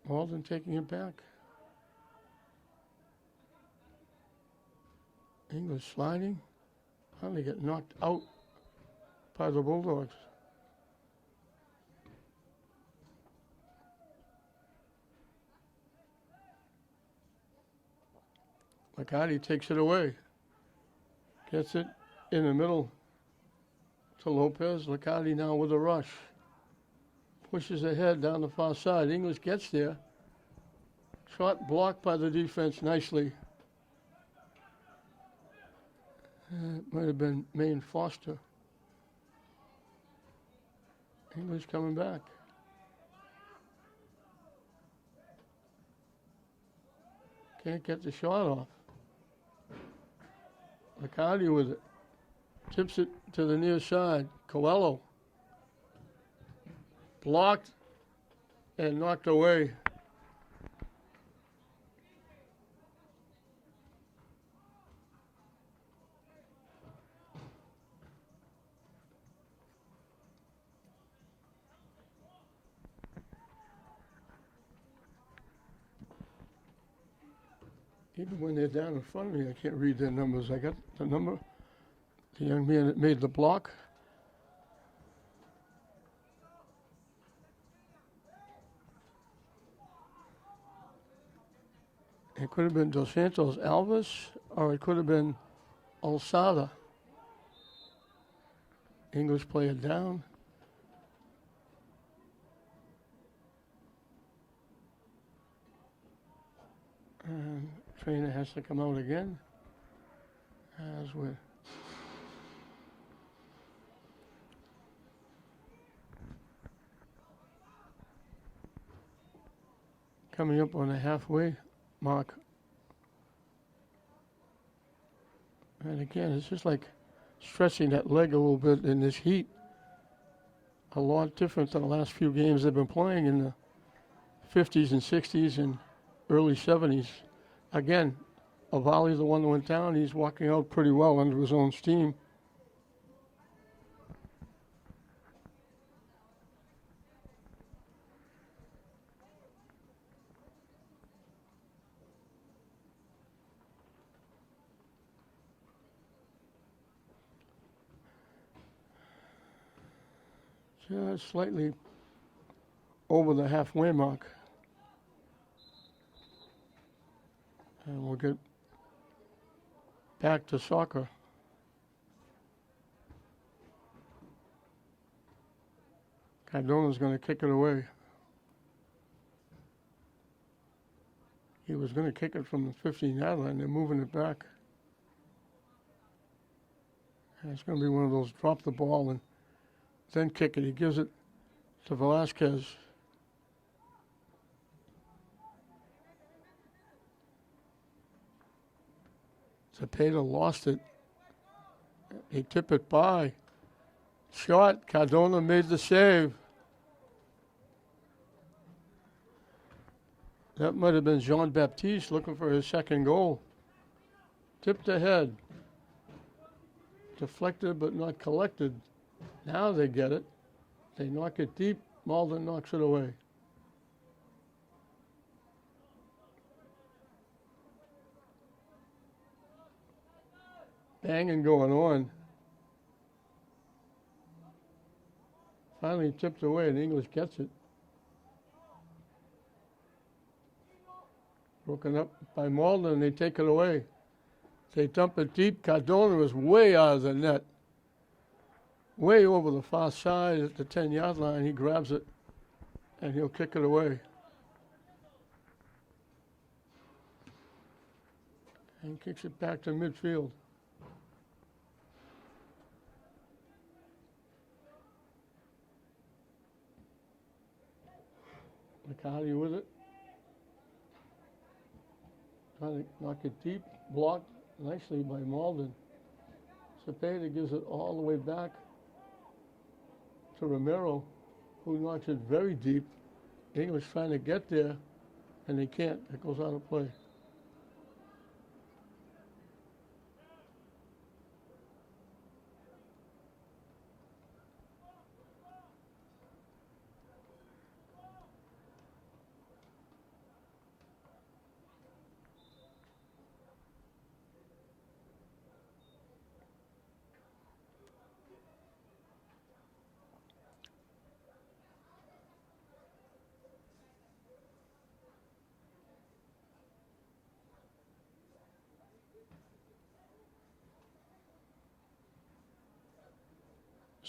[SPEAKER 1] Malden taking it back. English sliding. Finally get knocked out by the Bulldogs. McCarty takes it away. Gets it in the middle to Lopez. McCarty now with a rush. Pushes ahead down the far side. English gets there. Shot blocked by the defense nicely. It might have been Maine Foster. English coming back. Can't get the shot off. McCarty with it. Tips it to the near side. Coelho. Blocked and knocked away. Even when they're down in front of me, I can't read their numbers. I got the number, the young man that made the block. It could have been Dos Santos Alves, or it could have been Alçada. English player down. And trainer has to come out again, as we're coming up on the halfway mark. And again, it's just like stretching that leg a little bit in this heat. A lot different than the last few games they've been playing in the 50s and 60s and early 70s. Again, Avali, the one that went down, he's walking out pretty well under his own steam. Just slightly over the halfway mark. And we'll get back to soccer. Cardona's going to kick it away. He was going to kick it from the 15-yard line. They're moving it back. And it's going to be one of those drop the ball and then kick it. He gives it to Velasquez. Zepeda lost it. He tipped it by. Shot. Cardona made the save. That might have been Jean-Baptiste looking for his second goal. Tipped ahead. Deflected but not collected. Now they get it. They knock it deep. Malden knocks it away. Banging going on. Finally tipped away and English gets it. Broken up by Malden and they take it away. They dump it deep. Cardona was way out of the net. Way over the far side at the 10-yard line. He grabs it and he'll kick it away. And kicks it back to midfield. McCarty with it. Trying to knock it deep. Blocked nicely by Malden. Zepeda gives it all the way back to Romero, who knocks it very deep. English trying to get there. and they can't. It goes out of play.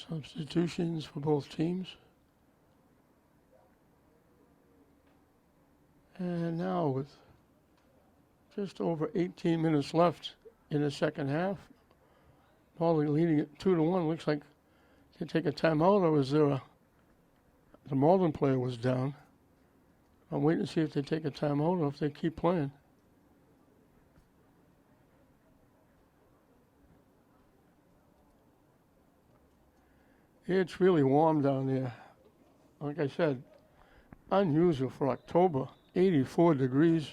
[SPEAKER 1] Substitutions for both teams. And now with just over 18 minutes left in the second half, Malden leading it 2-1. Looks like they take a timeout, or was there the Malden player was down. I'm waiting to see if they take a timeout or if they keep playing. It's really warm down there. Like I said, unusual for October. 84 degrees,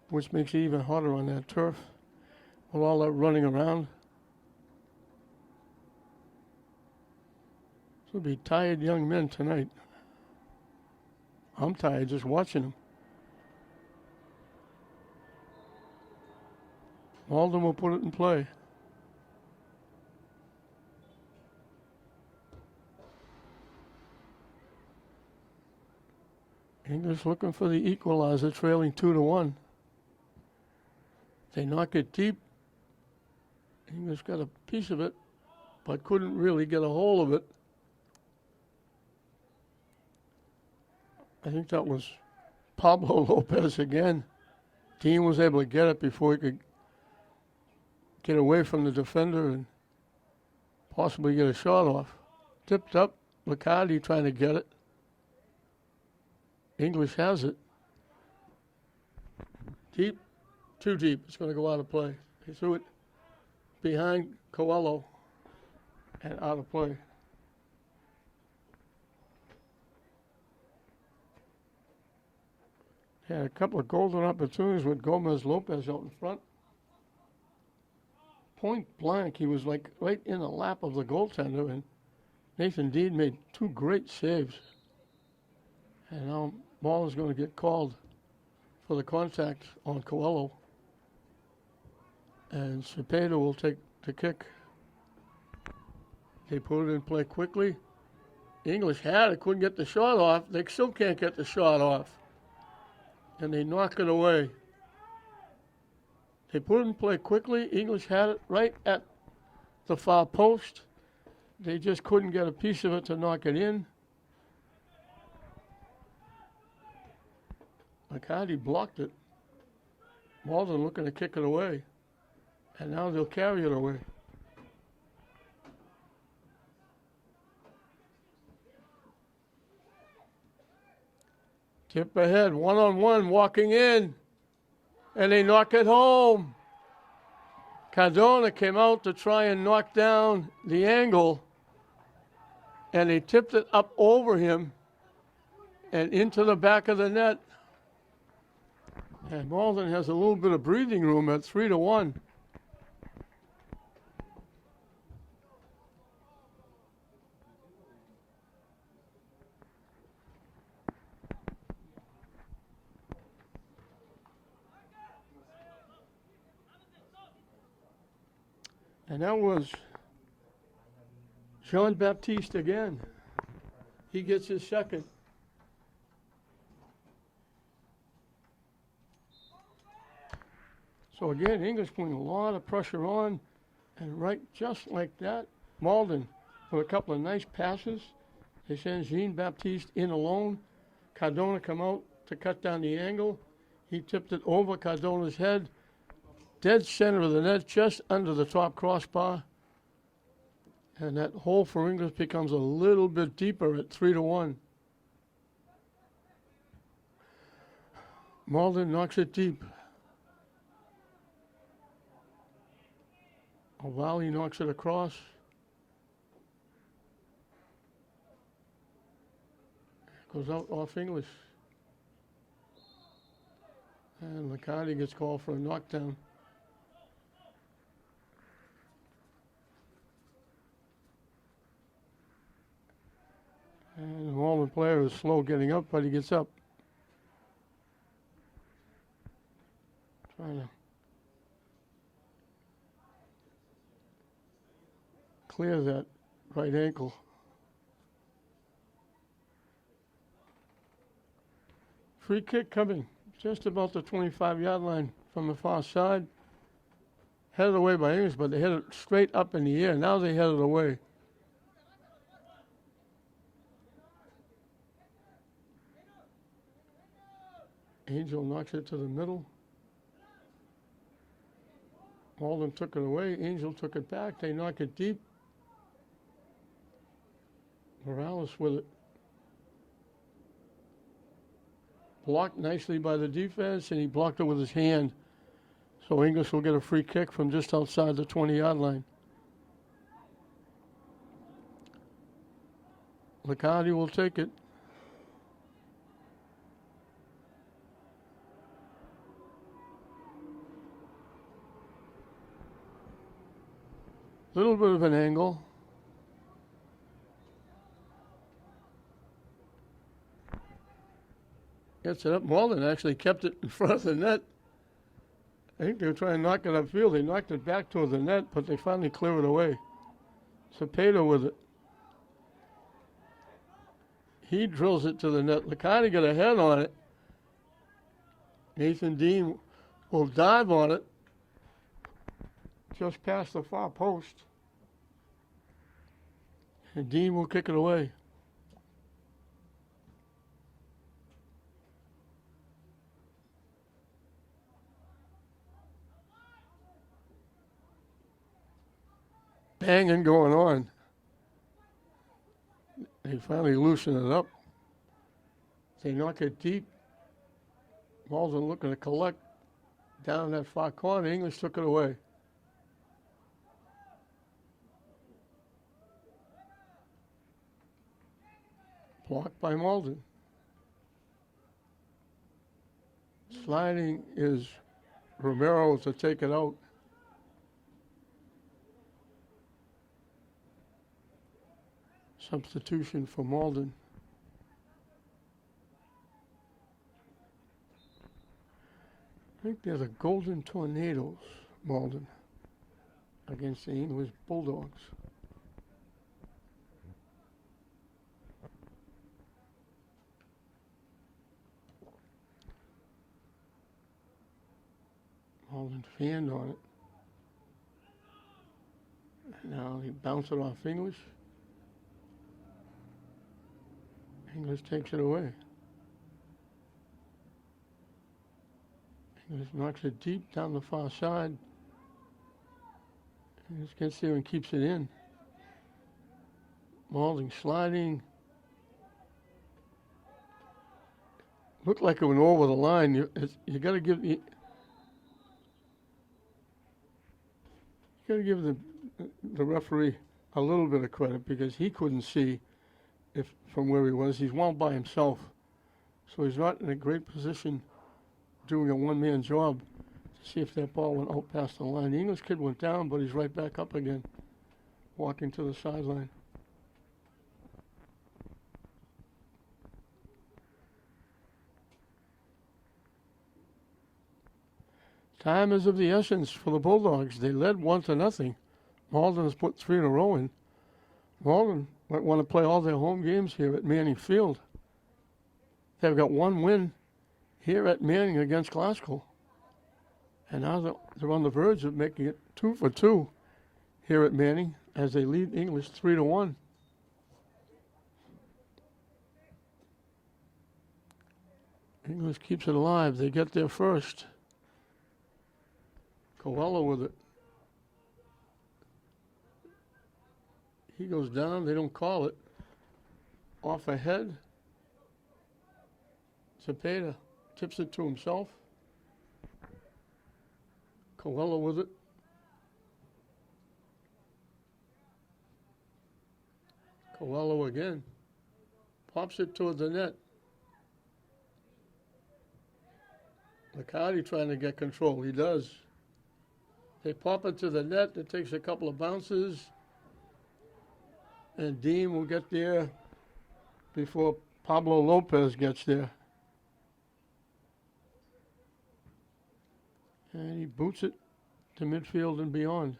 [SPEAKER 1] which makes it even hotter on that turf with all that running around. This will be tired young men tonight. I'm tired just watching them. Malden will put it in play. English looking for the equalizer, trailing 2-1. They knock it deep. English got a piece of it, but couldn't really get a hold of it. I think that was Pablo Lopez again. Dean was able to get it before he could get away from the defender and possibly get a shot off. Tipped up, Licardi trying to get it. English has it. Deep, too deep. It's going to go out of play. He threw it behind Coelho and out of play. Had a couple of golden opportunities with Gomez Lopez out in front. Point blank, he was like right in the lap of the goaltender, and Nathan Dean made two great saves. And now ball is going to get called for the contact on Coelho. And Cepeda will take the kick. They put it in play quickly. English had it, couldn't get the shot off. They still can't get the shot off. And they knock it away. They put it in play quickly. English had it right at the far post. They just couldn't get a piece of it to knock it in. Licardi blocked it. Malden looking to kick it away. And now they'll carry it away. Tip ahead, one-on-one, walking in. And they knock it home. Cardona came out to try and knock down the angle. And they tipped it up over him and into the back of the net. And Malden has a little bit of breathing room at 3-1. And that was Jean-Baptiste again. He gets his second. So again, English putting a lot of pressure on, and right just like that, Malden with a couple of nice passes. They send Jean-Baptiste in alone. Cardona come out to cut down the angle. He tipped it over Cardona's head. Dead center of the net, just under the top crossbar. And that hole for English becomes a little bit deeper at 3-1. Malden knocks it deep. O'Valley knocks it across. Goes out off English. And Licardi gets called for a knockdown. And the Malden player is slow getting up, but he gets up. Trying to clear that right ankle. Free kick coming just about the 25-yard line from the far side. Headed away by English, but they hit it straight up in the air. Now they headed away. Angel knocks it to the middle. Malden took it away. Angel took it back. They knock it deep. Morales with it. Blocked nicely by the defense, and he blocked it with his hand. So English will get a free kick from just outside the 20-yard line. Licardi will take it. Little bit of an angle. Gets it up. Malden actually kept it in front of the net. I think they were trying to knock it upfield. They knocked it back toward the net, but they finally clear it away. Cepeda with it. He drills it to the net. Licardi got a head on it. Nathan Dean will dive on it just past the far post. And Dean will kick it away. Banging going on. They finally loosen it up. They knock it deep. Malden looking to collect down that far corner. English took it away. Blocked by Malden. Sliding is Romero to take it out. Substitution for Malden. I think they're the Golden Tornadoes, Malden, against the English Bulldogs. Malden fanned on it. Now he bounced it off English. English takes it away. English knocks it deep down the far side. English gets there and keeps it in. Malden sliding. Looked like it went over the line. You got to give the referee a little bit of credit because he couldn't see from where he was. He's wound by himself, so he's not in a great position doing a one-man job to see if that ball went out past the line. The English kid went down, but he's right back up again, walking to the sideline. Time is of the essence for the Bulldogs. They led 1-0. Malden has put 3 in a row in. Malden might want to play all their home games here at Manning Field. They've got 1 win here at Manning against Glasgow. And now they're on the verge of making it 2 for 2 here at Manning as they lead English 3-1. English keeps it alive. They get there first. Coelho with it. He goes down. They don't call it. Off ahead. Cepeda tips it to himself. Coelho with it. Coelho again. Pops it toward the net. McCarty trying to get control. He does. They pop it to the net. It takes a couple of bounces. And Dean will get there before Pablo Lopez gets there. And he boots it to midfield and beyond.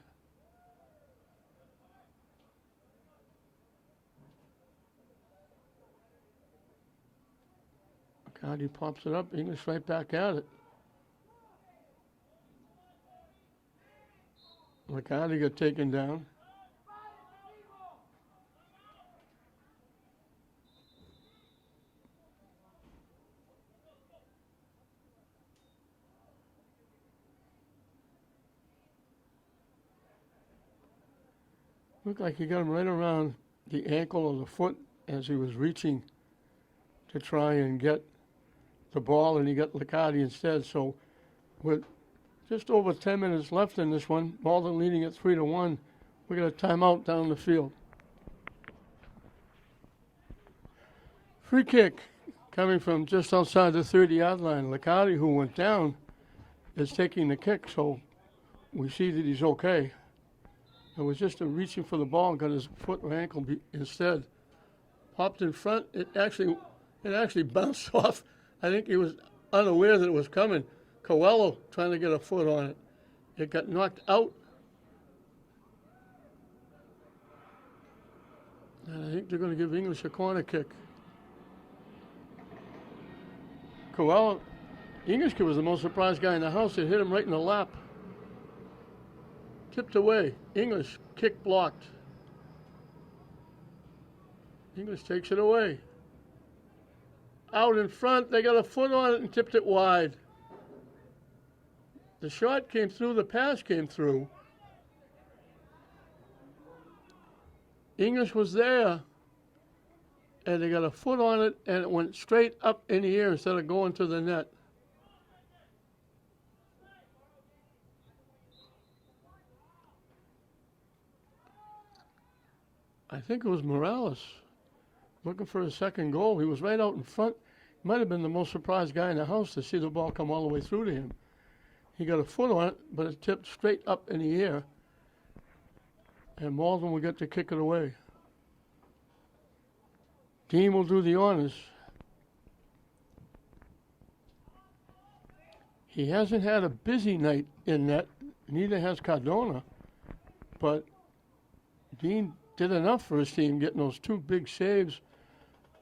[SPEAKER 1] McCarty pops it up. English right back at it. McCarty got taken down. Looked like he got him right around the ankle or the foot as he was reaching to try and get the ball, and he got Liccardi instead. So with just over 10 minutes left in this one, Malden leading at 3-1. We got a timeout down the field. Free kick coming from just outside the 30-yard line. Liccardi, who went down, is taking the kick, so we see that he's okay. It was just a reaching for the ball and got his foot or ankle instead. Popped in front. It actually bounced off. I think he was unaware that it was coming. Coelho trying to get a foot on it. It got knocked out. And I think they're going to give English a corner kick. Coelho, English kid was the most surprised guy in the house. It hit him right in the lap. Tipped away. English, kick blocked. English takes it away. Out in front, they got a foot on it and tipped it wide. The shot came through, the pass came through. English was there, and they got a foot on it, and it went straight up in the air instead of going to the net. I think it was Morales looking for his second goal. He was right out in front. Might have been the most surprised guy in the house to see the ball come all the way through to him. He got a foot on it, but it tipped straight up in the air. And Malden will get to kick it away. Dean will do the honors. He hasn't had a busy night in net, neither has Cardona, but Dean did enough for his team, getting those two big saves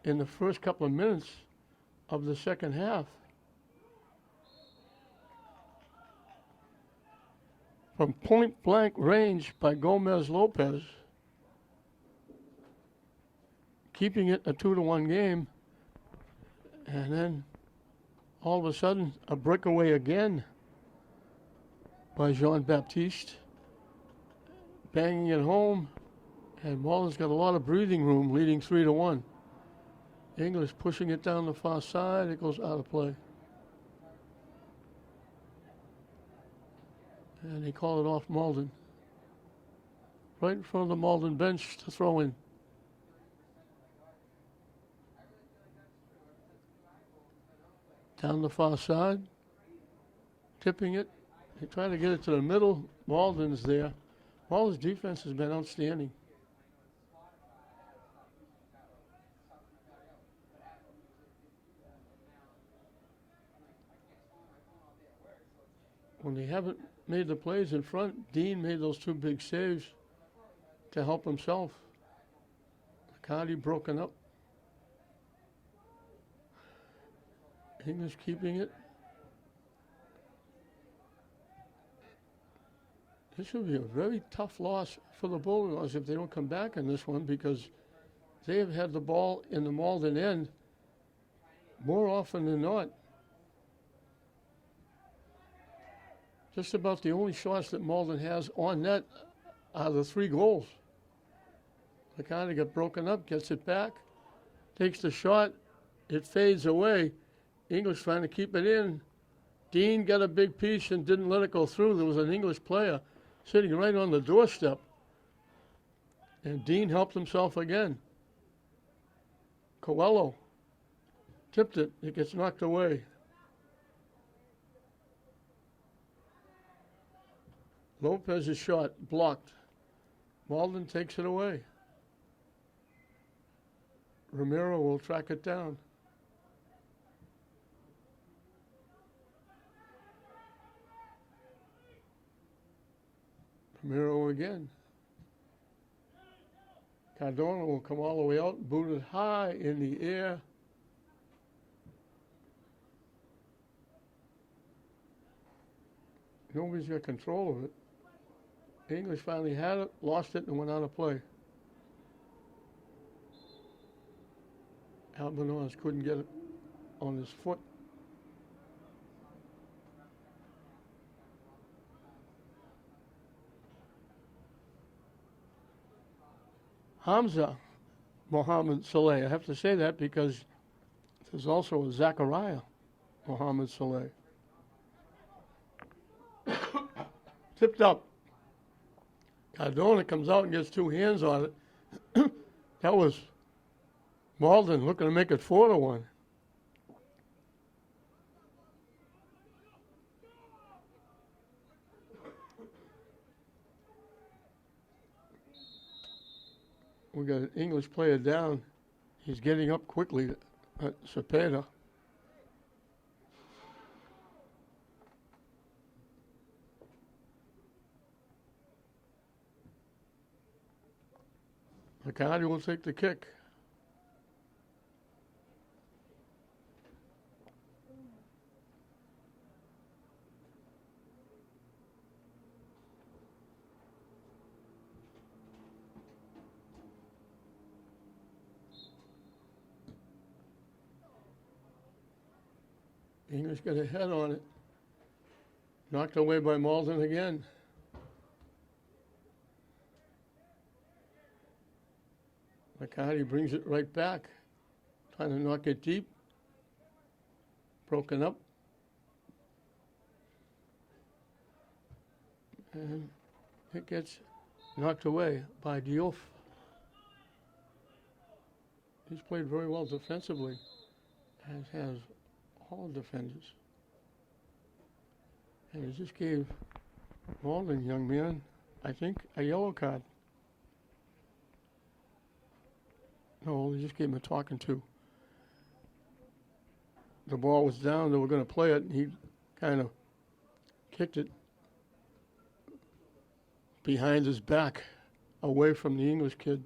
[SPEAKER 1] in the first couple of minutes of the second half. From point-blank range by Gomez Lopez, keeping it a 2-1 game, and then all of a sudden a breakaway again by Jean-Baptiste, banging it home. And Malden's got a lot of breathing room, leading 3-1. English pushing it down the far side. It goes out of play. And they call it off Malden. Right in front of the Malden bench to throw in. Down the far side. Tipping it. They try to get it to the middle. Malden's there. Malden's defense has been outstanding. When they haven't made the plays in front, Dean made those two big saves to help himself. Liccardi broken up. English keeping it. This will be a very tough loss for the Bulldogs if they don't come back in this one, because they have had the ball in the Malden end more often than not. Just about the only shots that Malden has on net are the 3 goals. Liccardi got broken up, gets it back, takes the shot, it fades away. English trying to keep it in. Dean got a big piece and didn't let it go through. There was an English player sitting right on the doorstep. And Dean helped himself again. Coelho tipped it. It gets knocked away. Lopez's shot blocked. Malden takes it away. Romero will track it down. Romero again. Cardona will come all the way out, booted high in the air. Nobody's got control of it. English finally had it, lost it, and went out of play. Albanaz couldn't get it on his foot. Hamza Mohammed Saleh. I have to say that because there's also a Zachariah Mohammed Saleh. Tipped up. Cardona comes out and gets two hands on it. That was Malden looking to make it 4-1. We got an English player down. He's getting up quickly. Cepeda. McCarty will take the kick. English got a head on it. Knocked away by Malden again. McCarty brings it right back. Trying to knock it deep. Broken up. And it gets knocked away by Diouf. He's played very well defensively, as has all defenders. And he just gave Malden, young man, I think, a yellow card. No, they just gave him a talking to. The ball was down, they were going to play it, and he kind of kicked it behind his back, away from the English kid.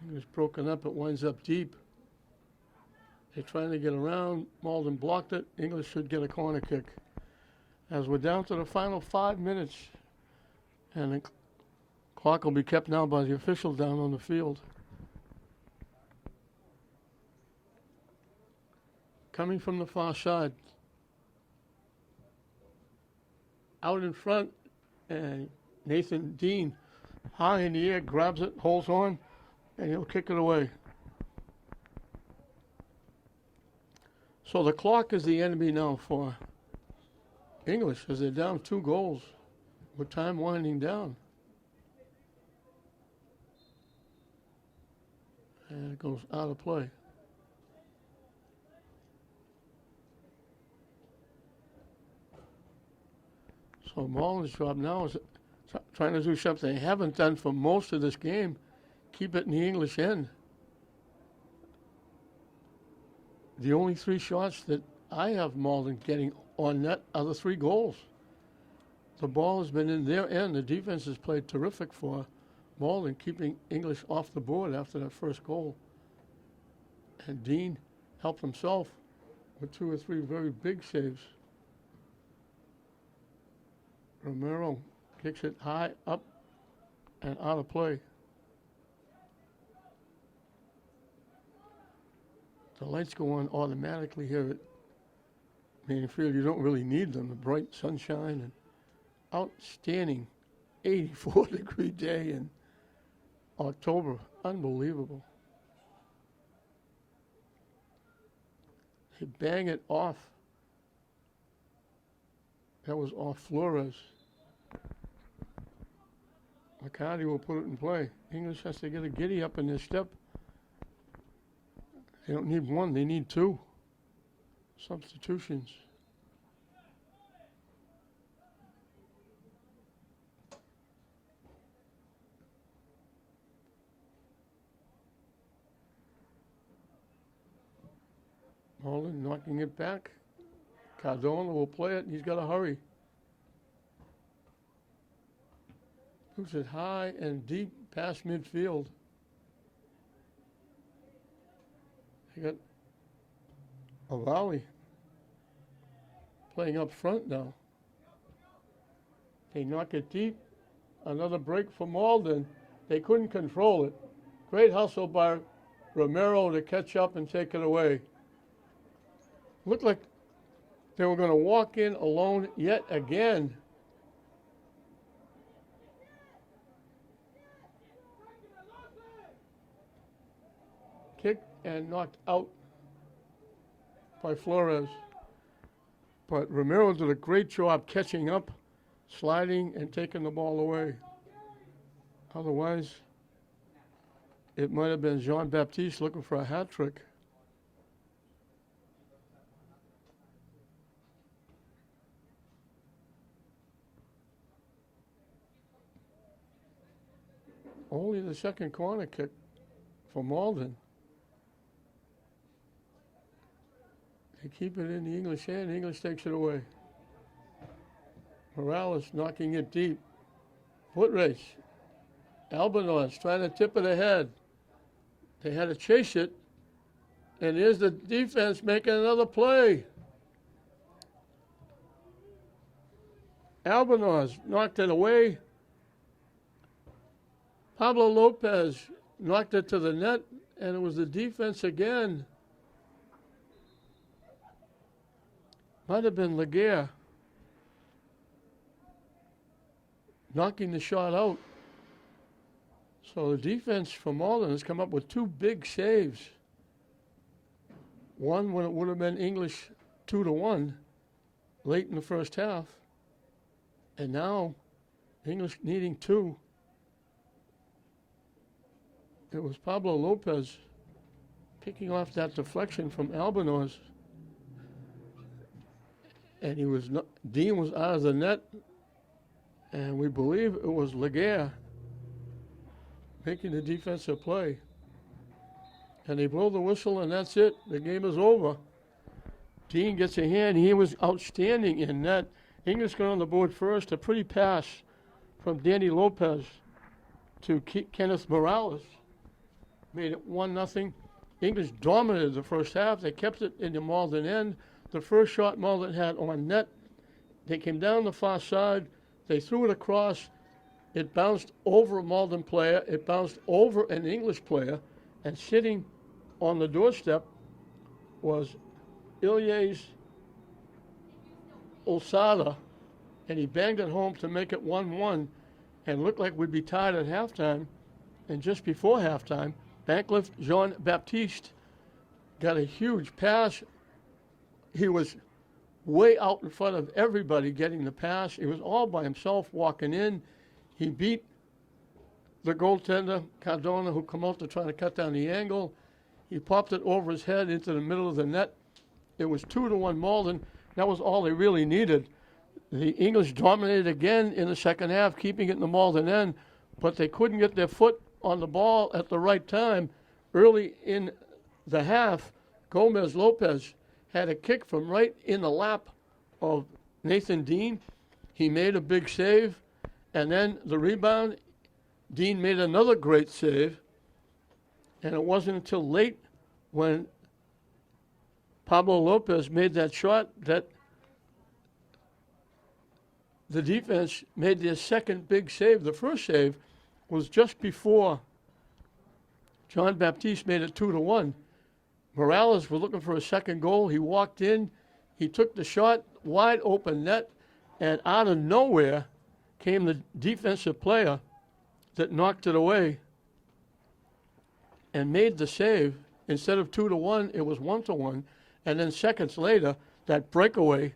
[SPEAKER 1] It was broken up, it winds up deep. They're trying to get around. Malden blocked it. English should get a corner kick. As we're down to the final 5 minutes, and the clock will be kept now by the official down on the field. Coming from the far side. Out in front, and Nathan Dean, high in the air, grabs it, holds on, and he'll kick it away. So the clock is the enemy now for English, as they're down 2 goals with time winding down. And it goes out of play. So Malden's job now is trying to do something they haven't done for most of this game. Keep it in the English end. The only 3 shots that I have Malden getting on net are the 3 goals. The ball has been in their end. The defense has played terrific for Malden, keeping English off the board after that first goal. And Dean helped himself with 2 or 3 very big saves. Romero kicks it high up and out of play. The lights go on automatically here at Manning Field. You don't really need them. The bright sunshine and outstanding 84-degree day in October. Unbelievable. They bang it off. That was off Flores. McCarty will put it in play. English has to get a giddy up in their step. They don't need 1, they need 2 substitutions. Malden knocking it back. Cardona will play it, and he's got to hurry. Moves it high and deep past midfield. They got a volley playing up front now. They knock it deep. Another break for Malden. They couldn't control it. Great hustle by Romero to catch up and take it away. Looked like they were going to walk in alone yet again. Kicked and knocked out by Flores. But Romero did a great job catching up, sliding, and taking the ball away. Otherwise, it might have been Jean-Baptiste looking for a hat trick. Only the second corner kick for Malden. They keep it in the English hand. The English takes it away. Morales knocking it deep. Foot race. Albanos trying to tip it ahead. They had to chase it. And here's the defense making another play. Albanos knocked it away. Pablo Lopez knocked it to the net, and it was the defense again. Might have been Laguerre knocking the shot out. So the defense from Malden has come up with two big saves. One when it would have been English 2-1 late in the first half. And now English needing two. It was Pablo Lopez picking off that deflection from Albanos. And Dean was out of the net. And we believe it was Laguerre making the defensive play. And they blow the whistle, and that's it. The game is over. Dean gets a hand. He was outstanding in net. English got on the board first. A pretty pass from Danny Lopez to Kenneth Morales. Made it 1-0. English dominated the first half. They kept it in the Malden end. The first shot Malden had on net, they came down the far side. They threw it across. It bounced over a Malden player. It bounced over an English player. And sitting on the doorstep was LEHS Olsada. And he banged it home to make it 1-1. And looked like we'd be tied at halftime. And just before halftime, Banklift Jean-Baptiste got a huge pass. He was way out in front of everybody getting the pass. He was all by himself walking in. He beat the goaltender, Cardona, who come out to try to cut down the angle. He popped it over his head into the middle of the net. It was 2-1 Malden. That was all they really needed. The English dominated again in the second half, keeping it in the Malden end, but they couldn't get their foot on the ball at the right time. Early in the half, Gomez Lopez had a kick from right in the lap of Nathan Dean. He made a big save, and then the rebound, Dean made another great save, and it wasn't until late when Pablo Lopez made that shot that the defense made their second big save. The first save was just before Jean-Baptiste made it 2-1. Morales was looking for a second goal. He walked in. He took the shot, wide open net, and out of nowhere came the defensive player that knocked it away and made the save. Instead of 2-1, it was 1-1. And then seconds later, that breakaway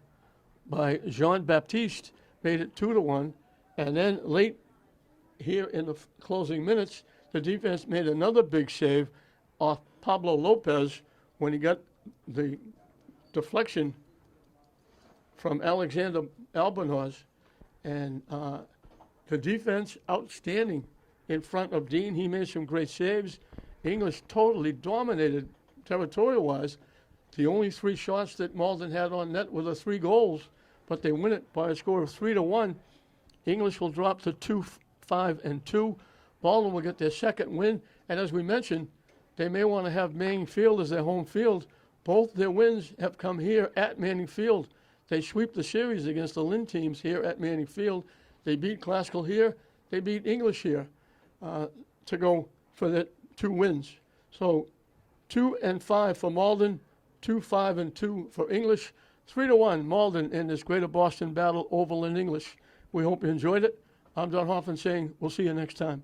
[SPEAKER 1] by Jean-Baptiste made it 2-1. And then late here in the closing minutes, the defense made another big save off Pablo Lopez when he got the deflection from Alexander Albanos. And the defense, outstanding in front of Dean. He made some great saves. English totally dominated territorial-wise. The only 3 shots that Malden had on net were the 3 goals, but they win it by a score of 3-1. English will drop to 2-5-2. Malden will get their second win, and as we mentioned, they may want to have Manning Field as their home field. Both their wins have come here at Manning Field. They sweep the series against the Lynn teams here at Manning Field. They beat Classical here. They beat English here to go for the 2 wins. So 2-5 for Malden, 2-5-2 for English, 3-1 Malden in this Greater Boston battle over Lynn English. We hope you enjoyed it. I'm Don Hoffman saying we'll see you next time.